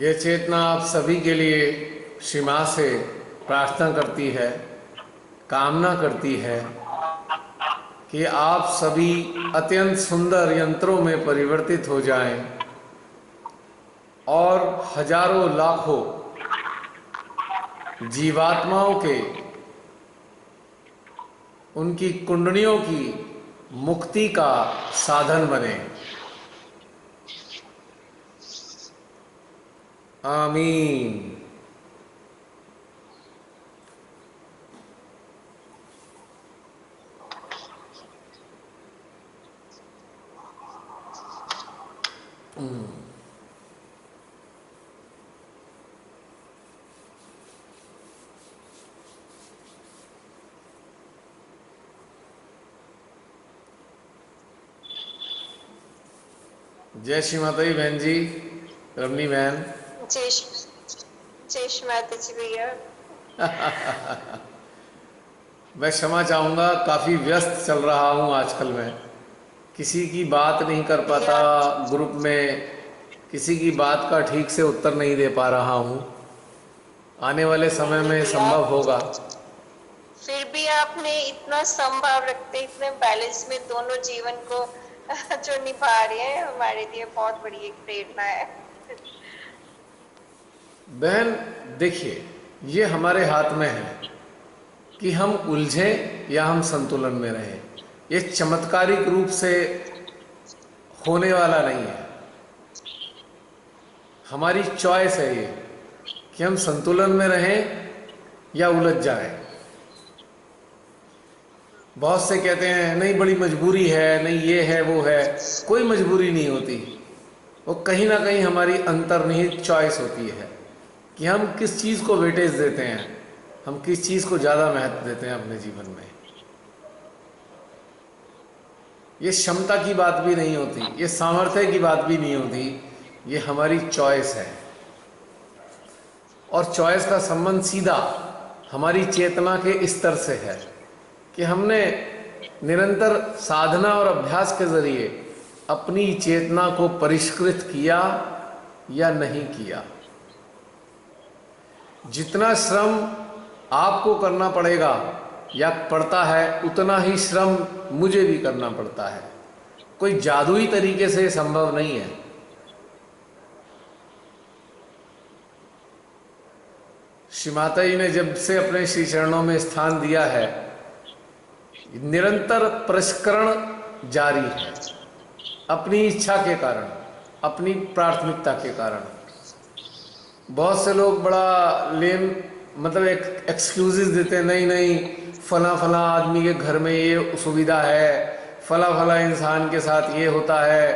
ये चेतना आप सभी के लिए श्री माँ से प्रार्थना करती है, कामना करती है कि आप सभी अत्यंत सुंदर यंत्रों में परिवर्तित हो जाएं और हजारों लाखों जीवात्माओं के उनकी कुंडलियों की मुक्ति का साधन बने। आमीन। जय श्री माता दी बहन जी, रमनी बहन। जय श्री माता जी भैया। मैं क्षमा चाहूँगा, काफ़ी व्यस्त चल रहा हूँ आजकल। मैं किसी की बात नहीं कर पाता, भैया ग्रुप में किसी की बात का ठीक से उत्तर नहीं दे पा रहा हूँ। आने वाले नहीं समय नहीं में भैया, संभव होगा। फिर भी आपने इतना संभाव रखते, इतने बैलेंस में दोनों जीवन को जो निभा रहे हैं, हमारे लिए बहुत बड़ी एक प्रेरणा है। बहन देखिए, ये हमारे हाथ में है कि हम उलझें या हम संतुलन में रहें। ये चमत्कारिक रूप से होने वाला नहीं है। हमारी चॉइस है ये कि हम संतुलन में रहें या उलझ जाएं। बहुत से कहते हैं नहीं बड़ी मजबूरी है, नहीं ये है वो है। कोई मजबूरी नहीं होती, वो कहीं ना कहीं हमारी अंतर्निहित चॉइस होती है कि हम किस चीज़ को वेटेज देते हैं, हम किस चीज़ को ज़्यादा महत्व देते हैं अपने जीवन में। ये क्षमता की बात भी नहीं होती, ये सामर्थ्य की बात भी नहीं होती, ये हमारी चॉइस है। और चॉइस का संबंध सीधा हमारी चेतना के स्तर से है कि हमने निरंतर साधना और अभ्यास के जरिए अपनी चेतना को परिष्कृत किया या नहीं किया। जितना श्रम आपको करना पड़ेगा या पड़ता है, उतना ही श्रम मुझे भी करना पड़ता है। कोई जादुई तरीके से संभव नहीं है। श्री माता जी ने जब से अपने श्री चरणों में स्थान दिया है, निरंतर परिष्करण जारी है, अपनी इच्छा के कारण, अपनी प्राथमिकता के कारण। बहुत से लोग बड़ा लेम मतलब एक एक्सक्यूजेस देते हैं, नहीं नहीं फला फला आदमी के घर में ये सुविधा है, फला फला इंसान के साथ ये होता है,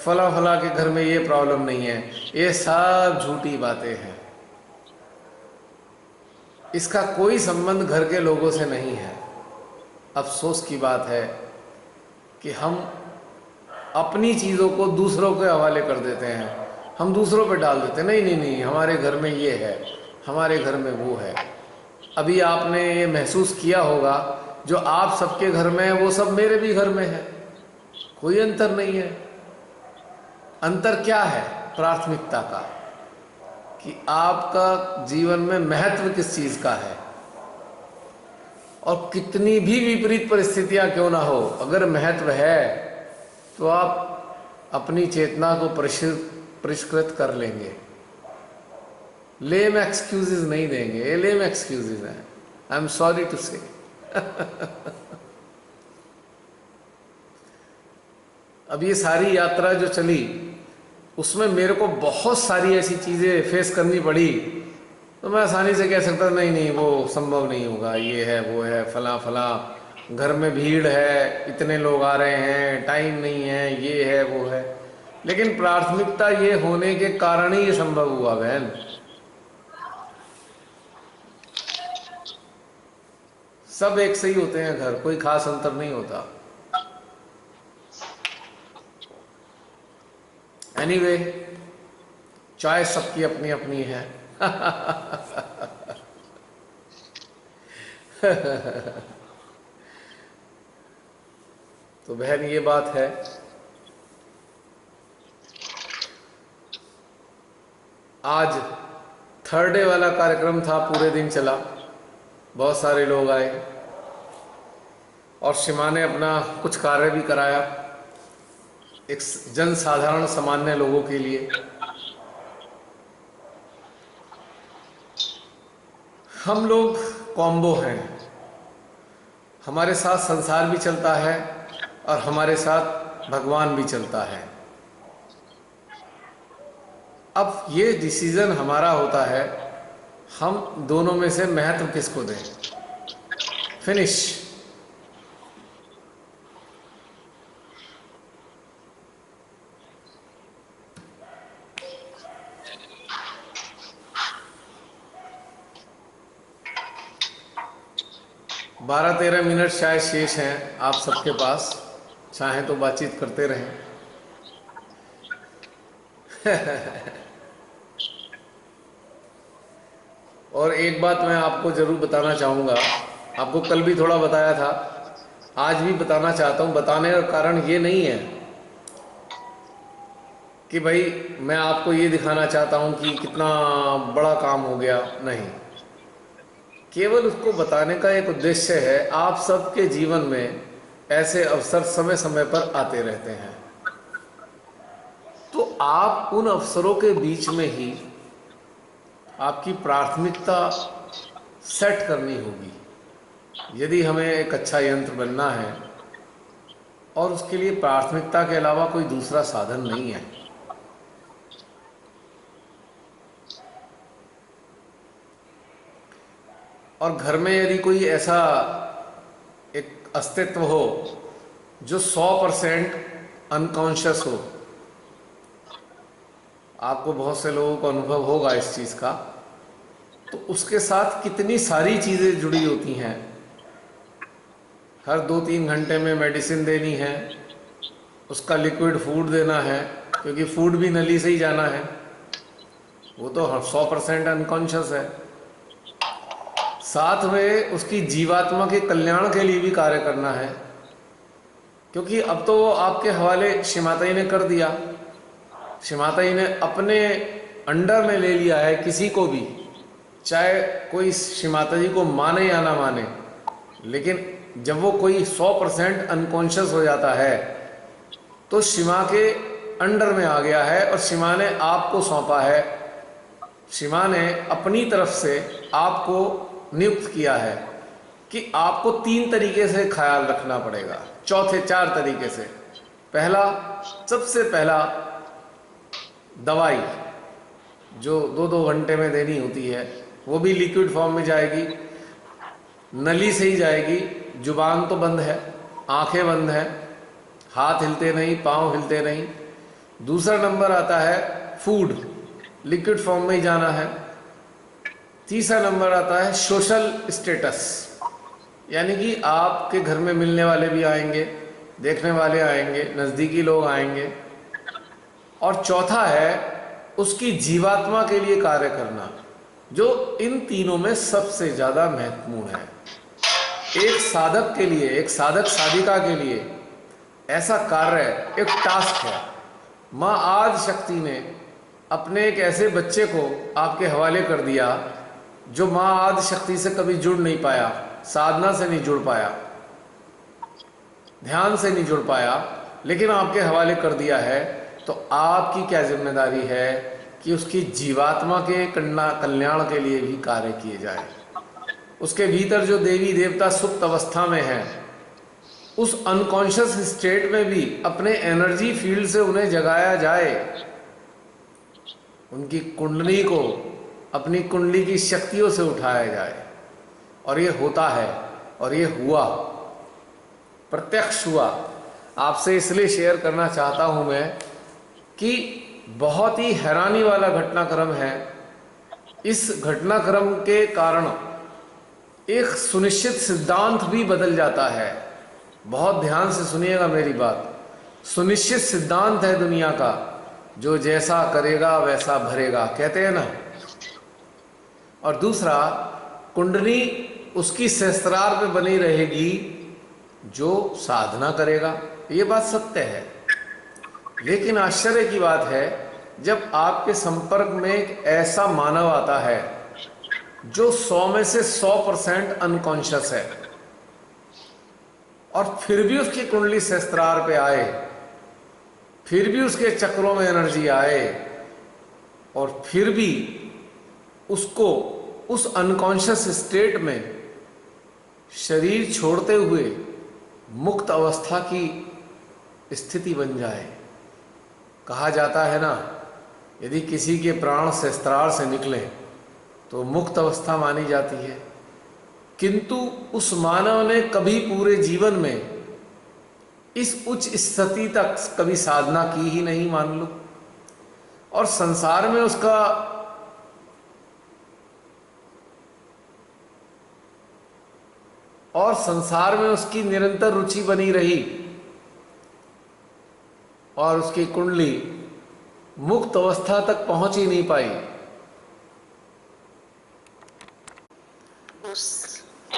फला फला के घर में ये प्रॉब्लम नहीं है। ये सब झूठी बातें हैं। इसका कोई संबंध घर के लोगों से नहीं है। अफसोस की बात है कि हम अपनी चीज़ों को दूसरों के हवाले कर देते हैं, हम दूसरों पे डाल देते हैं, नहीं नहीं नहीं हमारे घर में ये है, हमारे घर में वो है। अभी आपने ये महसूस किया होगा, जो आप सबके घर में है वो सब मेरे भी घर में है, कोई अंतर नहीं है। अंतर क्या है? प्राथमिकता का, कि आपका जीवन में महत्व किस चीज़ का है। और कितनी भी विपरीत परिस्थितियां क्यों ना हो, अगर महत्व है तो आप अपनी चेतना को परिष्कृत कर लेंगे। लेम एक्सक्यूजेस नहीं देंगे, ये लेम एक्सक्यूजेस हैं। आई एम सॉरी टू से। अब ये सारी यात्रा जो चली, उसमें मेरे को बहुत सारी ऐसी चीज़ें फेस करनी पड़ी, तो मैं आसानी से कह सकता नहीं नहीं वो संभव नहीं होगा, ये है वो है फला फला, घर में भीड़ है, इतने लोग आ रहे हैं, टाइम नहीं है, ये है वो है। लेकिन प्राथमिकता ये होने के कारण ही ये संभव हुआ बहन। सब एक से ही होते हैं घर, कोई खास अंतर नहीं होता। एनीवे, चॉइस सबकी अपनी अपनी है। तो बहन ये बात है। आज थर्ड डे वाला कार्यक्रम था, पूरे दिन चला, बहुत सारे लोग आए और शिमा ने अपना कुछ कार्य भी कराया एक जन साधारण सामान्य लोगों के लिए। हम लोग कॉम्बो हैं, हमारे साथ संसार भी चलता है और हमारे साथ भगवान भी चलता है। अब ये डिसीजन हमारा होता है, हम दोनों में से महत्व किसको दें। फिनिश। बारह 13 मिनट शायद शेष हैं आप सबके पास, चाहें तो बातचीत करते रहें। और एक बात मैं आपको जरूर बताना चाहूँगा, आपको कल भी थोड़ा बताया था, आज भी बताना चाहता हूँ। बताने का कारण ये नहीं है कि भाई मैं आपको ये दिखाना चाहता हूँ कि कितना बड़ा काम हो गया, नहीं। केवल उसको बताने का एक उद्देश्य है, आप सबके जीवन में ऐसे अवसर समय समय पर आते रहते हैं, तो आप उन अवसरों के बीच में ही आपकी प्राथमिकता सेट करनी होगी। यदि हमें एक अच्छा यंत्र बनना है और उसके लिए प्राथमिकता के अलावा कोई दूसरा साधन नहीं है। और घर में यदि कोई ऐसा एक अस्तित्व हो जो 100% अनकॉन्शियस हो, आपको बहुत से लोगों को अनुभव होगा इस चीज़ का, तो उसके साथ कितनी सारी चीज़ें जुड़ी होती हैं। हर 2-3 घंटे में मेडिसिन देनी है, उसका लिक्विड फूड देना है, क्योंकि फूड भी नली से ही जाना है, वो तो 100% अनकॉन्शियस है। साथ में उसकी जीवात्मा के कल्याण के लिए भी कार्य करना है, क्योंकि अब तो वो आपके हवाले शिमाताई ने कर दिया। शिमाताई ने अपने अंडर में ले लिया है किसी को भी, चाहे कोई शिमाता जी को माने या ना माने, लेकिन जब वो कोई 100% अनकॉन्शियस हो जाता है तो शिमा के अंडर में आ गया है और शिमा ने आपको सौंपा है। शिमा ने अपनी तरफ से आपको नियुक्त किया है कि आपको 3 तरीके से ख्याल रखना पड़ेगा, चौथे 4 तरीके से। पहला, सबसे पहला, दवाई जो 2-2 घंटे में देनी होती है, वो भी लिक्विड फॉर्म में जाएगी, नली से ही जाएगी। जुबान तो बंद है, आंखें बंद हैं, हाथ हिलते नहीं, पांव हिलते नहीं। दूसरा नंबर आता है फूड, लिक्विड फॉर्म में ही जाना है। तीसरा नंबर आता है सोशल स्टेटस, यानी कि आपके घर में मिलने वाले भी आएंगे, देखने वाले आएंगे, नज़दीकी लोग आएंगे। और चौथा है उसकी जीवात्मा के लिए कार्य करना, जो इन तीनों में सबसे ज़्यादा महत्वपूर्ण है। एक साधक के लिए, एक साधक साधिका के लिए ऐसा कार्य एक टास्क है। माँ आदि शक्ति ने अपने एक ऐसे बच्चे को आपके हवाले कर दिया जो माँ आदि शक्ति से कभी जुड़ नहीं पाया, साधना से नहीं जुड़ पाया, ध्यान से नहीं जुड़ पाया, लेकिन आपके हवाले कर दिया है। तो आपकी क्या जिम्मेदारी है कि उसकी जीवात्मा के कल्याण के लिए भी कार्य किए जाए। उसके भीतर जो देवी देवता सुप्त अवस्था में है, उस अनकॉन्शियस स्टेट में भी अपने एनर्जी फील्ड से उन्हें जगाया जाए, उनकी कुंडली को अपनी कुंडली की शक्तियों से उठाया जाए। और ये होता है, और ये हुआ, प्रत्यक्ष हुआ। आपसे इसलिए शेयर करना चाहता हूं मैं कि बहुत ही हैरानी वाला घटनाक्रम है। इस घटनाक्रम के कारण एक सुनिश्चित सिद्धांत भी बदल जाता है। बहुत ध्यान से सुनिएगा मेरी बात। सुनिश्चित सिद्धांत है दुनिया का, जो जैसा करेगा वैसा भरेगा, कहते हैं ना। और दूसरा, कुंडली उसकी सहस्त्रार पे बनी रहेगी जो साधना करेगा, ये बात सत्य है। लेकिन आश्चर्य की बात है जब आपके संपर्क में एक ऐसा मानव आता है जो 100 में से 100% अनकॉन्शियस है, और फिर भी उसकी कुंडली सहस्त्रार पे आए, फिर भी उसके चक्रों में एनर्जी आए, और फिर भी उसको उस अनकॉन्शियस स्टेट में शरीर छोड़ते हुए मुक्त अवस्था की स्थिति बन जाए। कहा जाता है ना, यदि किसी के प्राण सहस्त्रार से निकले तो मुक्त अवस्था मानी जाती है, किंतु उस मानव ने कभी पूरे जीवन में इस उच्च स्थिति तक कभी साधना की ही नहीं, मान लो, और संसार में उसकी निरंतर रुचि बनी रही, और उसकी कुंडली मुक्त अवस्था तक पहुंच ही नहीं पाई।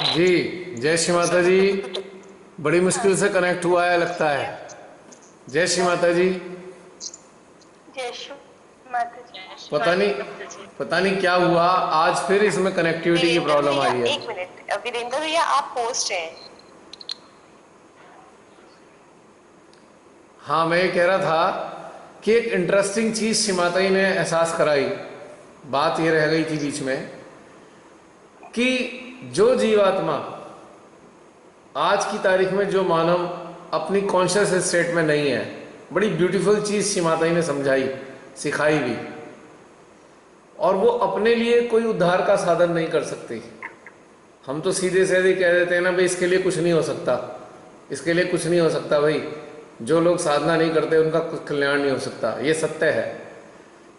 जी, जय श्री माता जी। बड़ी मुश्किल से कनेक्ट हुआ है लगता है। जय श्री माता जी। जय श्री माता जी। पता नहीं क्या हुआ, आज फिर इसमें कनेक्टिविटी की प्रॉब्लम आई है। एक मिनट वीरेंद्र भैया, आप होस्ट हैं। हाँ, मैं ये कह रहा था कि एक इंटरेस्टिंग चीज श्री माता जी ने एहसास कराई। बात ये रह गई थी बीच में कि जो जीवात्मा आज की तारीख में, जो मानव अपनी कॉन्शियस स्टेट में नहीं है, बड़ी ब्यूटीफुल चीज श्री माता जी ने समझाई, सिखाई भी, और वो अपने लिए कोई उद्धार का साधन नहीं कर सकती। हम तो सीधे सीधे कह देते हैं ना, भाई इसके लिए कुछ नहीं हो सकता, इसके लिए कुछ नहीं हो सकता, भाई जो लोग साधना नहीं करते उनका कुछ कल्याण नहीं हो सकता, ये सत्य है।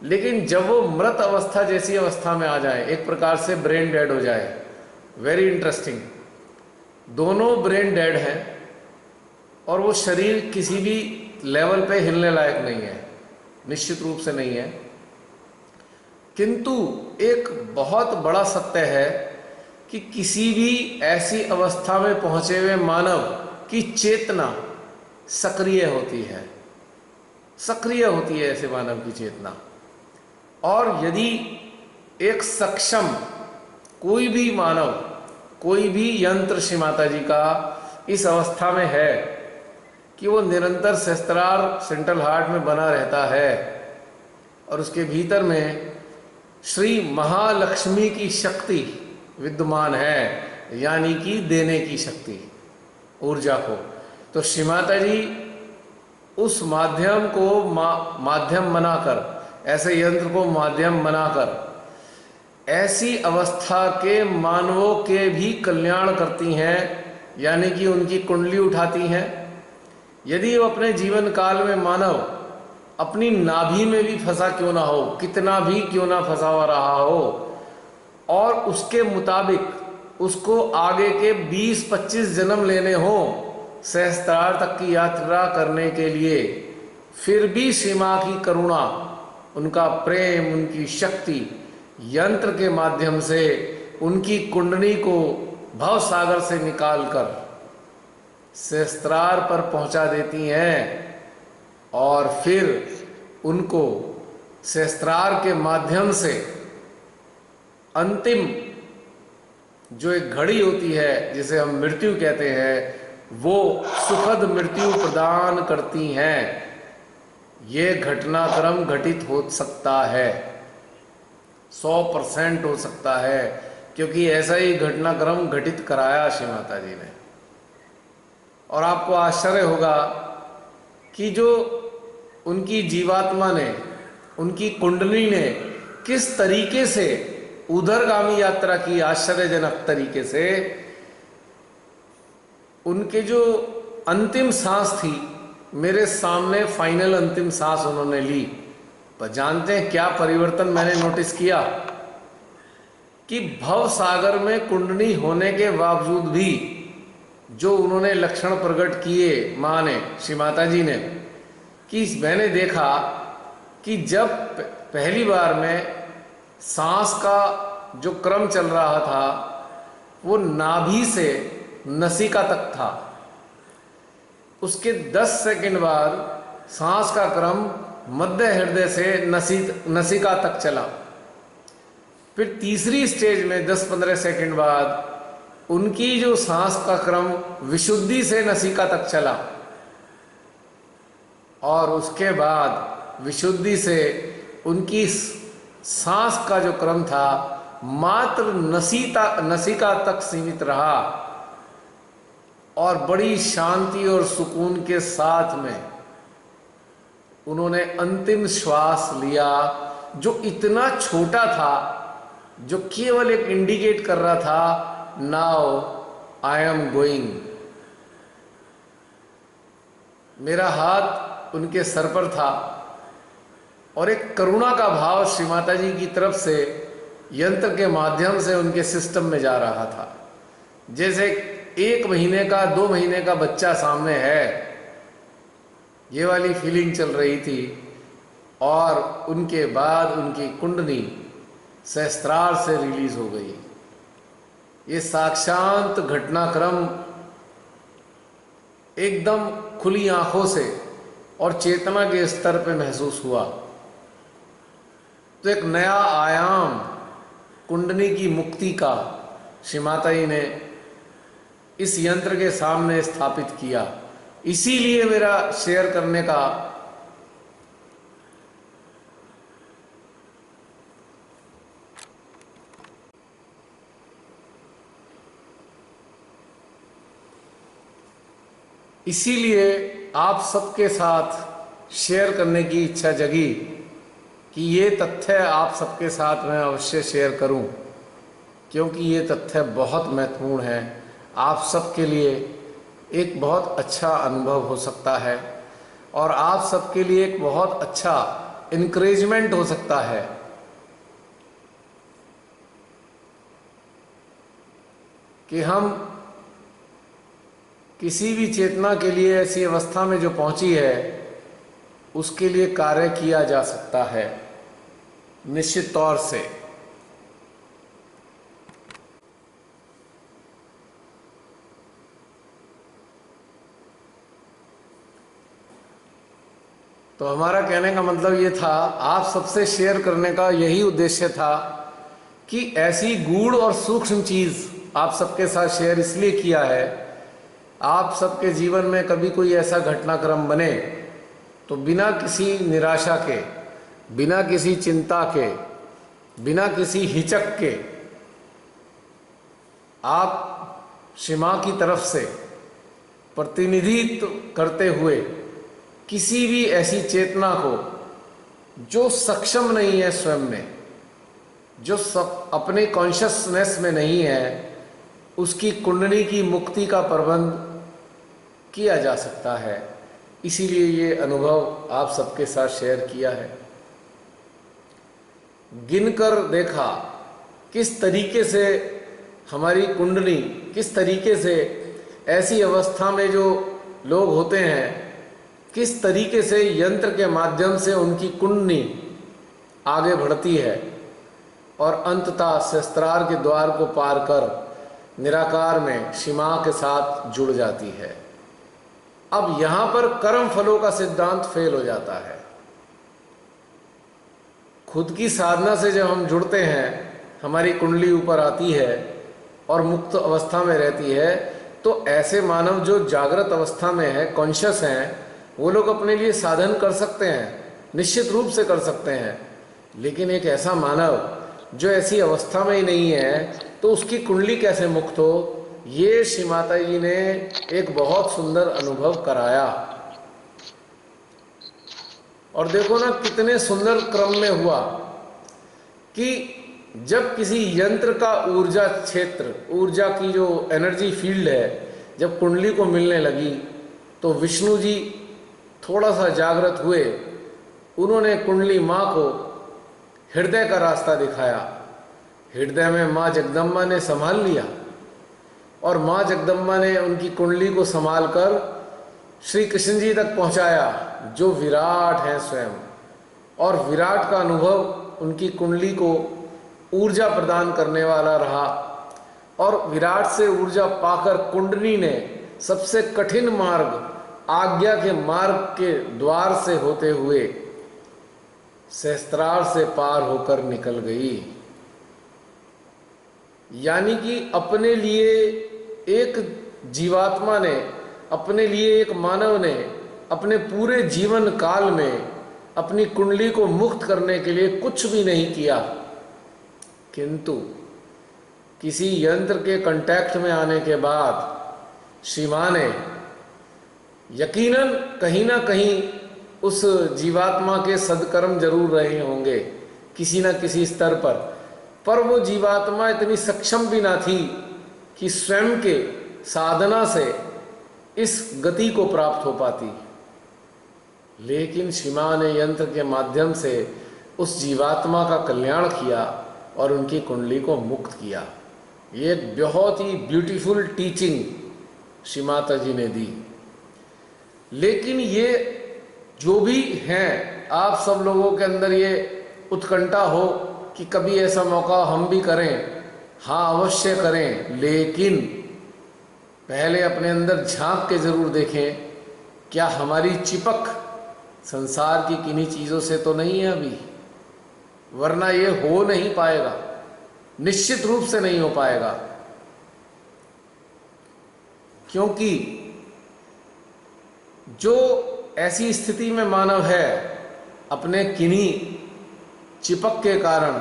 लेकिन जब वो मृत अवस्था जैसी अवस्था में आ जाए, एक प्रकार से ब्रेन डेड हो जाए, वेरी इंटरेस्टिंग, दोनों ब्रेन डेड हैं और वो शरीर किसी भी लेवल पे हिलने लायक नहीं है, निश्चित रूप से नहीं है। किंतु एक बहुत बड़ा सत्य है कि किसी भी ऐसी अवस्था में पहुंचे हुए मानव की चेतना सक्रिय होती है, सक्रिय होती है ऐसे मानव की चेतना। और यदि एक सक्षम कोई भी मानव, कोई भी यंत्र श्री माता जी का इस अवस्था में है कि वो निरंतर सहस्त्रार सेंट्रल हार्ट में बना रहता है, और उसके भीतर में श्री महालक्ष्मी की शक्ति विद्यमान है, यानी कि देने की शक्ति, ऊर्जा को, तो श्री माता जी उस माध्यम को माध्यम बनाकर, ऐसे यंत्र को माध्यम बनाकर ऐसी अवस्था के मानवों के भी कल्याण करती हैं, यानी कि उनकी कुंडली उठाती हैं। यदि वो अपने जीवन काल में मानव अपनी नाभि में भी फंसा क्यों ना हो, कितना भी क्यों ना फंसा हुआ रहा हो, और उसके मुताबिक उसको आगे के 20-25 जन्म लेने हो सहस्त्रार तक की यात्रा करने के लिए, फिर भी श्री मां की करुणा, उनका प्रेम, उनकी शक्ति यंत्र के माध्यम से उनकी कुंडली को भव सागर से निकालकर सहस्त्रार पर पहुंचा देती हैं, और फिर उनको सहस्त्रार के माध्यम से अंतिम जो एक घड़ी होती है जिसे हम मृत्यु कहते हैं, वो सुखद मृत्यु प्रदान करती हैं। ये घटनाक्रम घटित हो सकता है, 100% हो सकता है, क्योंकि ऐसा ही घटनाक्रम घटित कराया श्री माता जी ने। और आपको आश्चर्य होगा कि जो उनकी जीवात्मा ने, उनकी कुंडली ने किस तरीके से उधरगामी यात्रा की, आश्चर्यजनक तरीके से। उनके जो अंतिम सांस थी, मेरे सामने फाइनल अंतिम सांस उन्होंने ली, पर जानते हैं क्या परिवर्तन मैंने नोटिस किया? कि भव सागर में कुंडली होने के बावजूद भी जो उन्होंने लक्षण प्रकट किए माँ ने, श्री माता जी ने, कि मैंने देखा कि जब पहली बार में सांस का जो क्रम चल रहा था वो नाभि से नसिका तक था, उसके 10 सेकंड बाद सांस का क्रम मध्य हृदय से नसिका तक चला। फिर तीसरी स्टेज में 10-15 सेकंड बाद उनकी जो सांस का क्रम विशुद्धि से नसिका तक चला, और उसके बाद विशुद्धि से उनकी सांस का जो क्रम था मात्र नसिका तक सीमित रहा, और बड़ी शांति और सुकून के साथ में उन्होंने अंतिम श्वास लिया, जो इतना छोटा था, जो केवल एक इंडिकेट कर रहा था नाउ आई एम गोइंग। मेरा हाथ उनके सर पर था और एक करुणा का भाव श्री माता जी की तरफ से यंत्र के माध्यम से उनके सिस्टम में जा रहा था। जैसे 1 महीने का 2 महीने का बच्चा सामने है, ये वाली फीलिंग चल रही थी। और उनके बाद उनकी कुंडली सहस्त्रार से रिलीज हो गई। ये साक्षात घटनाक्रम एकदम खुली आंखों से और चेतना के स्तर पे महसूस हुआ। तो एक नया आयाम कुंडली की मुक्ति का श्री माता जी ने इस यंत्र के सामने स्थापित किया। इसीलिए मेरा शेयर करने का इसीलिए आप सबके साथ शेयर करने की इच्छा जगी कि ये तथ्य आप सबके साथ मैं अवश्य शेयर करूं, क्योंकि ये तथ्य बहुत महत्वपूर्ण है। आप सबके लिए एक बहुत अच्छा अनुभव हो सकता है और आप सबके लिए एक बहुत अच्छा इनकरेजमेंट हो सकता है। कि हम किसी भी चेतना के लिए ऐसी अवस्था में जो पहुंची है उसके लिए कार्य किया जा सकता है निश्चित तौर से। तो हमारा कहने का मतलब ये था, आप सबसे शेयर करने का यही उद्देश्य था कि ऐसी गूढ़ और सूक्ष्म चीज आप सबके साथ शेयर इसलिए किया है, आप सबके जीवन में कभी कोई ऐसा घटनाक्रम बने तो बिना किसी निराशा के, बिना किसी चिंता के, बिना किसी हिचक के आप श्री मां की तरफ से प्रतिनिधित्व करते हुए किसी भी ऐसी चेतना को जो सक्षम नहीं है स्वयं में, जो अपने कॉन्शियसनेस में नहीं है, उसकी कुंडली की मुक्ति का प्रबंध किया जा सकता है। इसीलिए ये अनुभव आप सबके साथ शेयर किया है। गिनकर देखा किस तरीके से हमारी कुंडली, किस तरीके से ऐसी अवस्था में जो लोग होते हैं, किस तरीके से यंत्र के माध्यम से उनकी कुंडली आगे बढ़ती है और अंततः सहस्त्रार के द्वार को पार कर निराकार में श्री मां के साथ जुड़ जाती है। अब यहां पर कर्म फलों का सिद्धांत फेल हो जाता है। खुद की साधना से जब हम जुड़ते हैं, हमारी कुंडली ऊपर आती है और मुक्त अवस्था में रहती है, तो ऐसे मानव जो जागृत अवस्था में है, कॉन्शियस हैं, वो लोग अपने लिए साधन कर सकते हैं, निश्चित रूप से कर सकते हैं। लेकिन एक ऐसा मानव जो ऐसी अवस्था में ही नहीं है, तो उसकी कुंडली कैसे मुक्त हो? ये श्री माता जी ने एक बहुत सुंदर अनुभव कराया। और देखो ना कितने सुंदर क्रम में हुआ कि जब किसी यंत्र का ऊर्जा क्षेत्र, ऊर्जा की जो एनर्जी फील्ड है, जब कुंडली को मिलने लगी तो विष्णु जी थोड़ा सा जागृत हुए। उन्होंने कुंडली माँ को हृदय का रास्ता दिखाया। हृदय में माँ जगदम्बा ने संभाल लिया और माँ जगदम्बा ने उनकी कुंडली को संभाल कर श्री कृष्ण जी तक पहुँचाया, जो विराट हैं स्वयं। और विराट का अनुभव उनकी कुंडली को ऊर्जा प्रदान करने वाला रहा। और विराट से ऊर्जा पाकर कुंडली ने सबसे कठिन मार्ग, आज्ञा के मार्ग के द्वार से होते हुए सहस्त्रार से पार होकर निकल गई। यानी कि अपने लिए एक जीवात्मा ने, अपने लिए एक मानव ने अपने पूरे जीवन काल में अपनी कुंडली को मुक्त करने के लिए कुछ भी नहीं किया, किंतु किसी यंत्र के कांटेक्ट में आने के बाद श्री मां ने यकीनन कहीं ना कहीं उस जीवात्मा के सद्कर्म जरूर रहे होंगे किसी न किसी स्तर पर वो जीवात्मा इतनी सक्षम भी ना थी कि स्वयं के साधना से इस गति को प्राप्त हो पाती। लेकिन श्री मां ने यंत्र के माध्यम से उस जीवात्मा का कल्याण किया और उनकी कुंडली को मुक्त किया। ये एक बहुत ही ब्यूटीफुल टीचिंग श्री माता जी ने दी। लेकिन ये जो भी हैं, आप सब लोगों के अंदर ये उत्कंठा हो कि कभी ऐसा मौका हम भी करें, हाँ अवश्य करें, लेकिन पहले अपने अंदर झांक के जरूर देखें क्या हमारी चिपक संसार की किन्हीं चीज़ों से तो नहीं है अभी, वरना ये हो नहीं पाएगा, निश्चित रूप से नहीं हो पाएगा। क्योंकि जो ऐसी स्थिति में मानव है अपने किन्हीं चिपक के कारण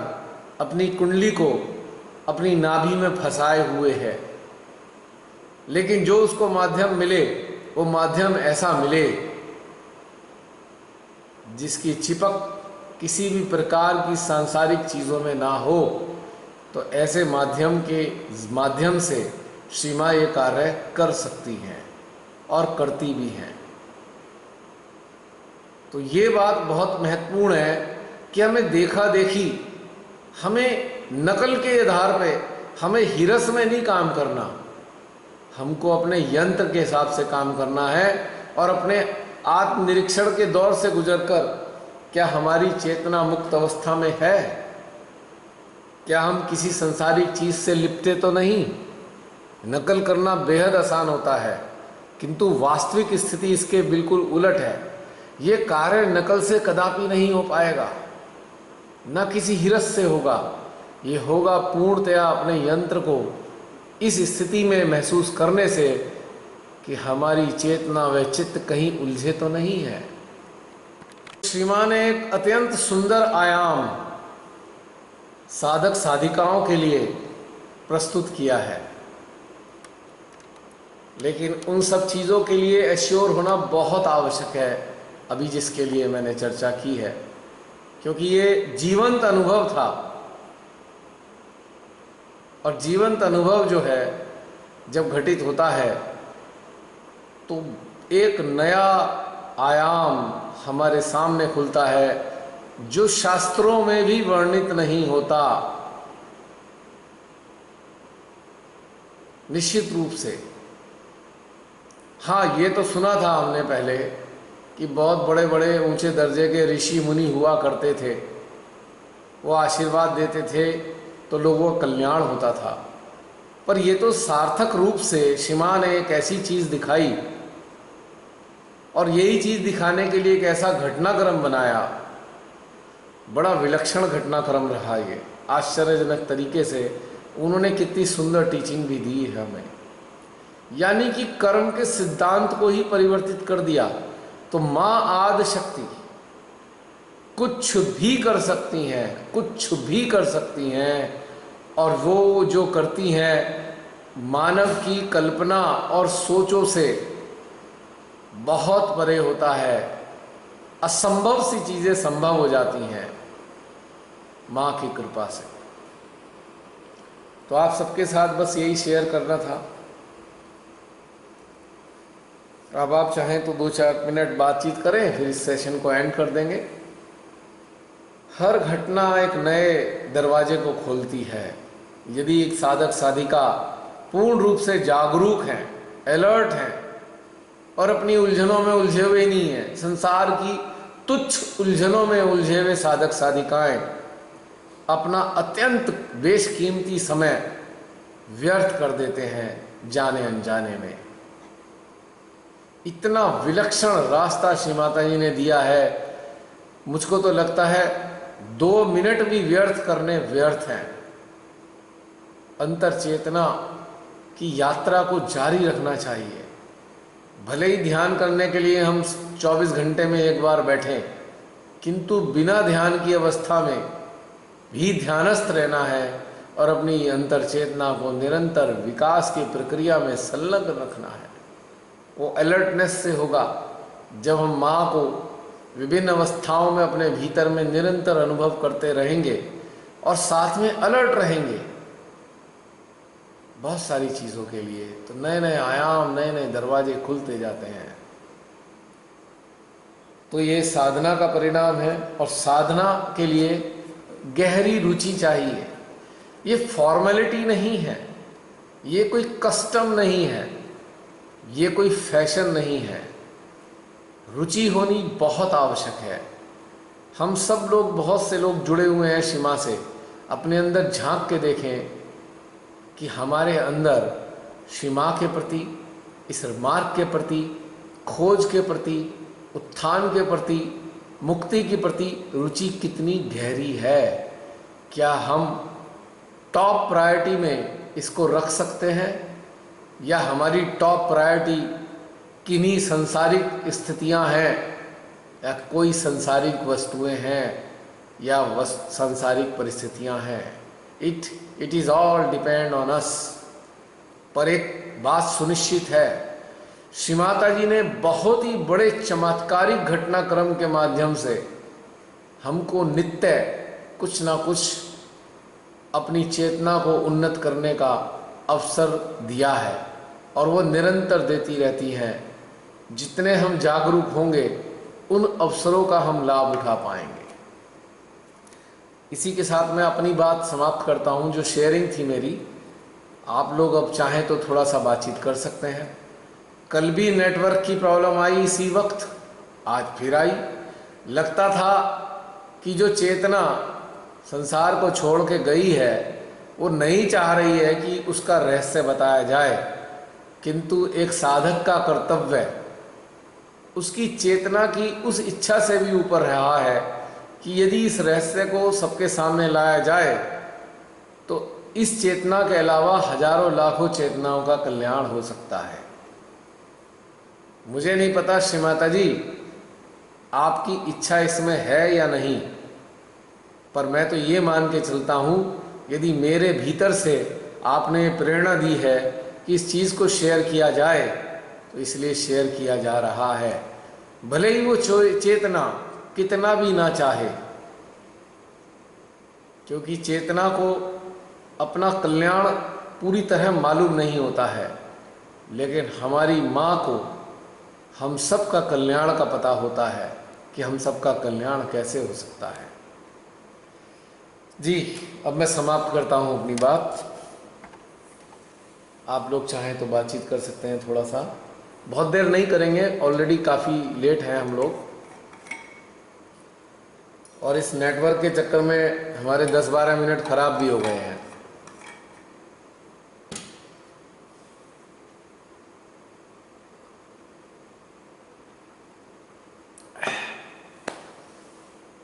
अपनी कुंडली को अपनी नाभि में फंसाए हुए है, लेकिन जो उसको माध्यम मिले वो माध्यम ऐसा मिले जिसकी चिपक किसी भी प्रकार की सांसारिक चीज़ों में ना हो, तो ऐसे माध्यम से श्री मां ये कार्य कर सकती हैं और करती भी हैं। तो ये बात बहुत महत्वपूर्ण है कि हमें देखा देखी, हमें नकल के आधार पे, हमें हिरस में नहीं काम करना, हमको अपने यंत्र के हिसाब से काम करना है और अपने आत्मनिरीक्षण के दौर से गुजरकर क्या हमारी चेतना मुक्त अवस्था में है, क्या हम किसी संसारिक चीज से लिपटे तो नहीं। नकल करना बेहद आसान होता है, किंतु वास्तविक स्थिति इसके बिल्कुल उलट है। ये कार्य नकल से कदापि नहीं हो पाएगा, न किसी हिरस से होगा, ये होगा पूर्णतया अपने यंत्र को इस स्थिति में महसूस करने से कि हमारी चेतना व चित्त कहीं उलझे तो नहीं है। श्री मां ने एक अत्यंत सुंदर आयाम साधक साधिकाओं के लिए प्रस्तुत किया है, लेकिन उन सब चीज़ों के लिए एश्योर होना बहुत आवश्यक है, अभी जिसके लिए मैंने चर्चा की है, क्योंकि ये जीवंत अनुभव था। और जीवंत अनुभव जो है जब घटित होता है तो एक नया आयाम हमारे सामने खुलता है जो शास्त्रों में भी वर्णित नहीं होता। निश्चित रूप से हाँ, ये तो सुना था हमने पहले कि बहुत बड़े बड़े ऊंचे दर्जे के ऋषि मुनि हुआ करते थे, वो आशीर्वाद देते थे तो लोगों का कल्याण होता था। पर ये तो सार्थक रूप से श्री मां ने एक ऐसी चीज़ दिखाई और यही चीज़ दिखाने के लिए एक ऐसा घटनाक्रम बनाया, बड़ा विलक्षण घटनाक्रम रहा ये। आश्चर्यजनक तरीके से उन्होंने कितनी सुंदर टीचिंग भी दी है हमें, यानी कि कर्म के सिद्धांत को ही परिवर्तित कर दिया। तो मां आदि शक्ति कुछ भी कर सकती हैं, कुछ भी कर सकती हैं, और वो जो करती हैं मानव की कल्पना और सोचों से बहुत परे होता है। असंभव सी चीज़ें संभव हो जाती हैं माँ की कृपा से। तो आप सबके साथ बस यही शेयर करना था। अब आप चाहें तो 2-4 मिनट बातचीत करें, फिर इस सेशन को एंड कर देंगे। हर घटना एक नए दरवाजे को खोलती है। यदि एक साधक साधिका पूर्ण रूप से जागरूक हैं, अलर्ट हैं और अपनी उलझनों में उलझे हुए नहीं हैं, संसार की तुच्छ उलझनों में उलझे हुए साधक साधिकाएं अपना अत्यंत बेशकीमती समय व्यर्थ कर देते हैं जाने अनजाने में। इतना विलक्षण रास्ता श्री माता जी ने दिया है मुझको तो लगता है 2 मिनट भी व्यर्थ करने व्यर्थ हैं। अंतर चेतना की यात्रा को जारी रखना चाहिए। भले ही ध्यान करने के लिए हम 24 घंटे में एक बार बैठें, किंतु बिना ध्यान की अवस्था में भी ध्यानस्थ रहना है और अपनी अंतर चेतना को निरंतर विकास की प्रक्रिया में संलग्न रखना है। वो अलर्टनेस से होगा जब हम माँ को विभिन्न अवस्थाओं में अपने भीतर में निरंतर अनुभव करते रहेंगे और साथ में अलर्ट रहेंगे बहुत सारी चीज़ों के लिए, तो नए नए आयाम, नए नए दरवाजे खुलते जाते हैं। तो ये साधना का परिणाम है और साधना के लिए गहरी रुचि चाहिए। ये फॉर्मेलिटी नहीं है, ये कोई कस्टम नहीं है, ये कोई फैशन नहीं है। रुचि होनी बहुत आवश्यक है। हम सब लोग, बहुत से लोग जुड़े हुए हैं शिमा से। अपने अंदर झांक के देखें कि हमारे अंदर शिमा के प्रति, इस मार्ग के प्रति, खोज के प्रति, उत्थान के प्रति, मुक्ति के प्रति रुचि कितनी गहरी है। क्या हम टॉप प्रायोरिटी में इसको रख सकते हैं या हमारी टॉप प्रायोरिटी किन्हीं सांसारिक स्थितियां हैं या कोई सांसारिक वस्तुएं हैं या सांसारिक परिस्थितियां हैं। It is all depend on us. पर एक बात सुनिश्चित है, श्री माता जी ने बहुत ही बड़े चमत्कारिक घटनाक्रम के माध्यम से हमको नित्य कुछ ना कुछ अपनी चेतना को उन्नत करने का अवसर दिया है और वो निरंतर देती रहती है। जितने हम जागरूक होंगे उन अवसरों का हम लाभ उठा पाएंगे। इसी के साथ मैं अपनी बात समाप्त करता हूँ। जो शेयरिंग थी मेरी, आप लोग अब चाहें तो थोड़ा सा बातचीत कर सकते हैं। कल भी नेटवर्क की प्रॉब्लम आई इसी वक्त, आज फिर आई। लगता था कि जो चेतना संसार को छोड़ के गई है वो नहीं चाह रही है कि उसका रहस्य बताया जाए, किंतु एक साधक का कर्तव्य उसकी चेतना की उस इच्छा से भी ऊपर रहा है कि यदि इस रहस्य को सबके सामने लाया जाए तो इस चेतना के अलावा हजारों लाखों चेतनाओं का कल्याण हो सकता है। मुझे नहीं पता श्री माता जी आपकी इच्छा इसमें है या नहीं, पर मैं तो ये मान के चलता हूँ यदि मेरे भीतर से आपने प्रेरणा दी है कि इस चीज़ को शेयर किया जाए तो इसलिए शेयर किया जा रहा है। भले ही वो चेतना कितना भी ना चाहे, क्योंकि चेतना को अपना कल्याण पूरी तरह मालूम नहीं होता है, लेकिन हमारी माँ को हम सब का कल्याण का पता होता है कि हम सबका कल्याण कैसे हो सकता है। जी, अब मैं समाप्त करता हूँ अपनी बात। आप लोग चाहें तो बातचीत कर सकते हैं थोड़ा सा, बहुत देर नहीं करेंगे, ऑलरेडी काफ़ी लेट हैं हम लोग और इस नेटवर्क के चक्कर में हमारे 10-12 मिनट खराब भी हो गए हैं।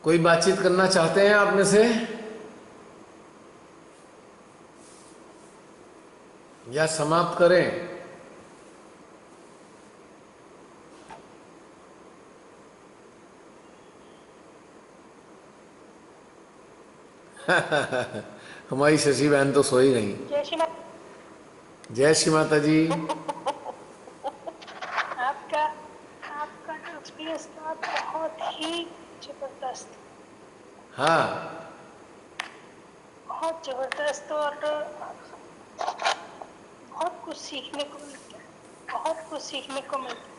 कोई बातचीत करना चाहते हैं आप में से या समाप्त करें? हमारी शशि बहन तो सो ही गई। जय श्री माता जी। आपका जो एक्सपीरियंस था बहुत ही जबरदस्त। हाँ, बहुत जबरदस्त और बहुत कुछ सीखने को मिलता है, बहुत कुछ सीखने को मिलता है।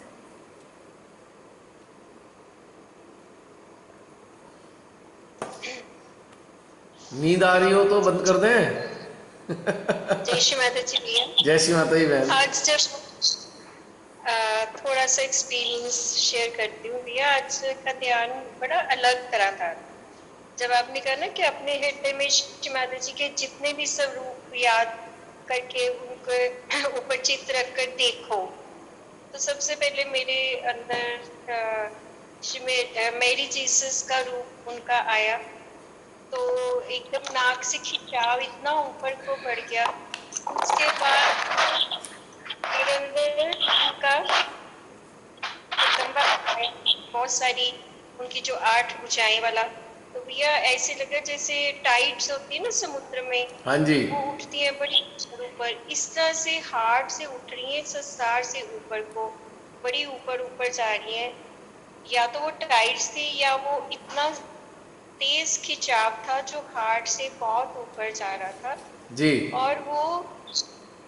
नींद आ रही हो तो बंद कर दें। जय श्री माता जी भैया। जय श्री माता जी बहन। आज जब थोड़ा सा एक्सपीरियंस शेयर करती हूँ भैया। आज का ध्यान बड़ा अलग तरह था। जब आपने कहा ना कि अपने हृदय में श्री माता जी के जितने भी स्वरूप याद करके उनके ऊपर चित्र रख कर देखो, तो सबसे पहले मेरे अंदर जिसमें मेरी जीसस का रूप उनका आया, तो एकदम नाक से खिंचाव इतना ऊपर को बढ़ गया। उसके बाद मेरे अंदर उनका जगदम्बा आया, बहुत सारी उनकी जो 8 भुजाएं वाला, तो भैया ऐसे लगा जैसे टाइड्स होती है ना समुद्र में, हाँ जी। वो उठती है बड़ी ऊपर, इस तरह से हार्ट से उठ रही है, संसार से ऊपर को बड़ी ऊपर ऊपर जा रही है। या तो वो टाइड्स थी या वो इतना तेज खिंचाव था जो हार्ट से बहुत ऊपर जा रहा था, जी। और वो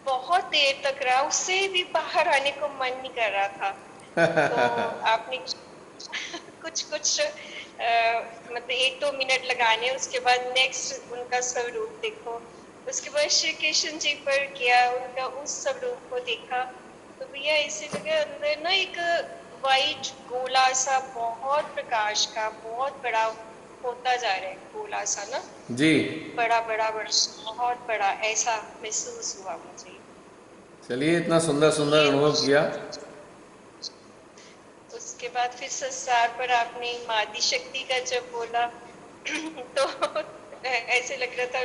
बहुत देर तक रहा, उससे भी बाहर आने को मन नहीं कर रहा था। तो आपने कुछ कुछ मतलब 1-2 मिनट लगाने, उसके बाद नेक्स्ट उनका स्वरूप देखो, उसके बाद श्री कृष्ण जी पर किया, उनका उस स्वरूप को देखा, तो भैया ऐसे लगे अंदर ना एक वाइट गोला सा, बहुत प्रकाश का, बहुत बड़ा होता जा रहा है गोला सा ना, जी। बड़ा बड़ा बड़ा, बहुत बड़ा, ऐसा महसूस हुआ मुझे। चलिए, इतना सुंदर सुंदर ये अनुभव किया। उसके बाद फिर संसार पर आपने मादी शक्ति का जब बोला तो ऐसे लग रहा था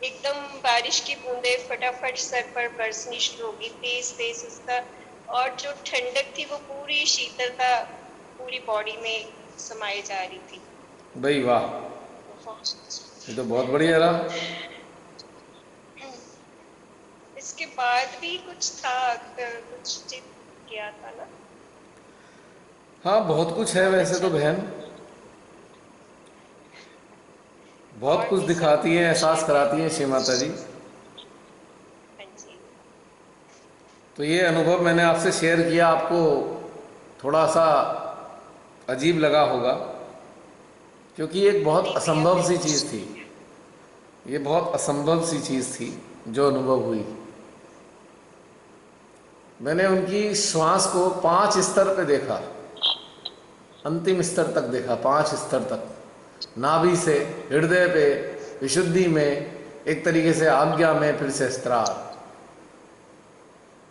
एकदम बारिश की बूंदे फटाफट सर पर बरसनी शुरू होगी, तेज तेज उसका, और जो ठंडक थी वो पूरी शीतलता पूरी बॉडी में समाई जा रही थी। भाई वाह, ये तो बहुत बढ़िया रहा। इसके बाद भी कुछ था, कुछ चित किया था ना। हाँ, बहुत कुछ है बहुत वैसे तो अच्छा था। बहन, बहुत और कुछ भी सब दिखाती हैं, एहसास शेयर कराती हैं करेंगे। श्री माता जी। हाँ जी। तो ये अनुभव मैंने आपसे शेयर किया, आपको थोड़ा सा अजीब लगा होगा, क्योंकि एक बहुत नहीं भैया, असंभव सी चीज़ बिल्कुल। थी। ये बहुत असंभव सी चीज़ थी जो अनुभव हुई। मैंने उनकी श्वास को 5 स्तर पे देखा, अंतिम स्तर तक देखा, 5 स्तर तक, नाभि से हृदय पे, विशुद्धि में, एक तरीके से आज्ञा में, फिर से स्त्रार।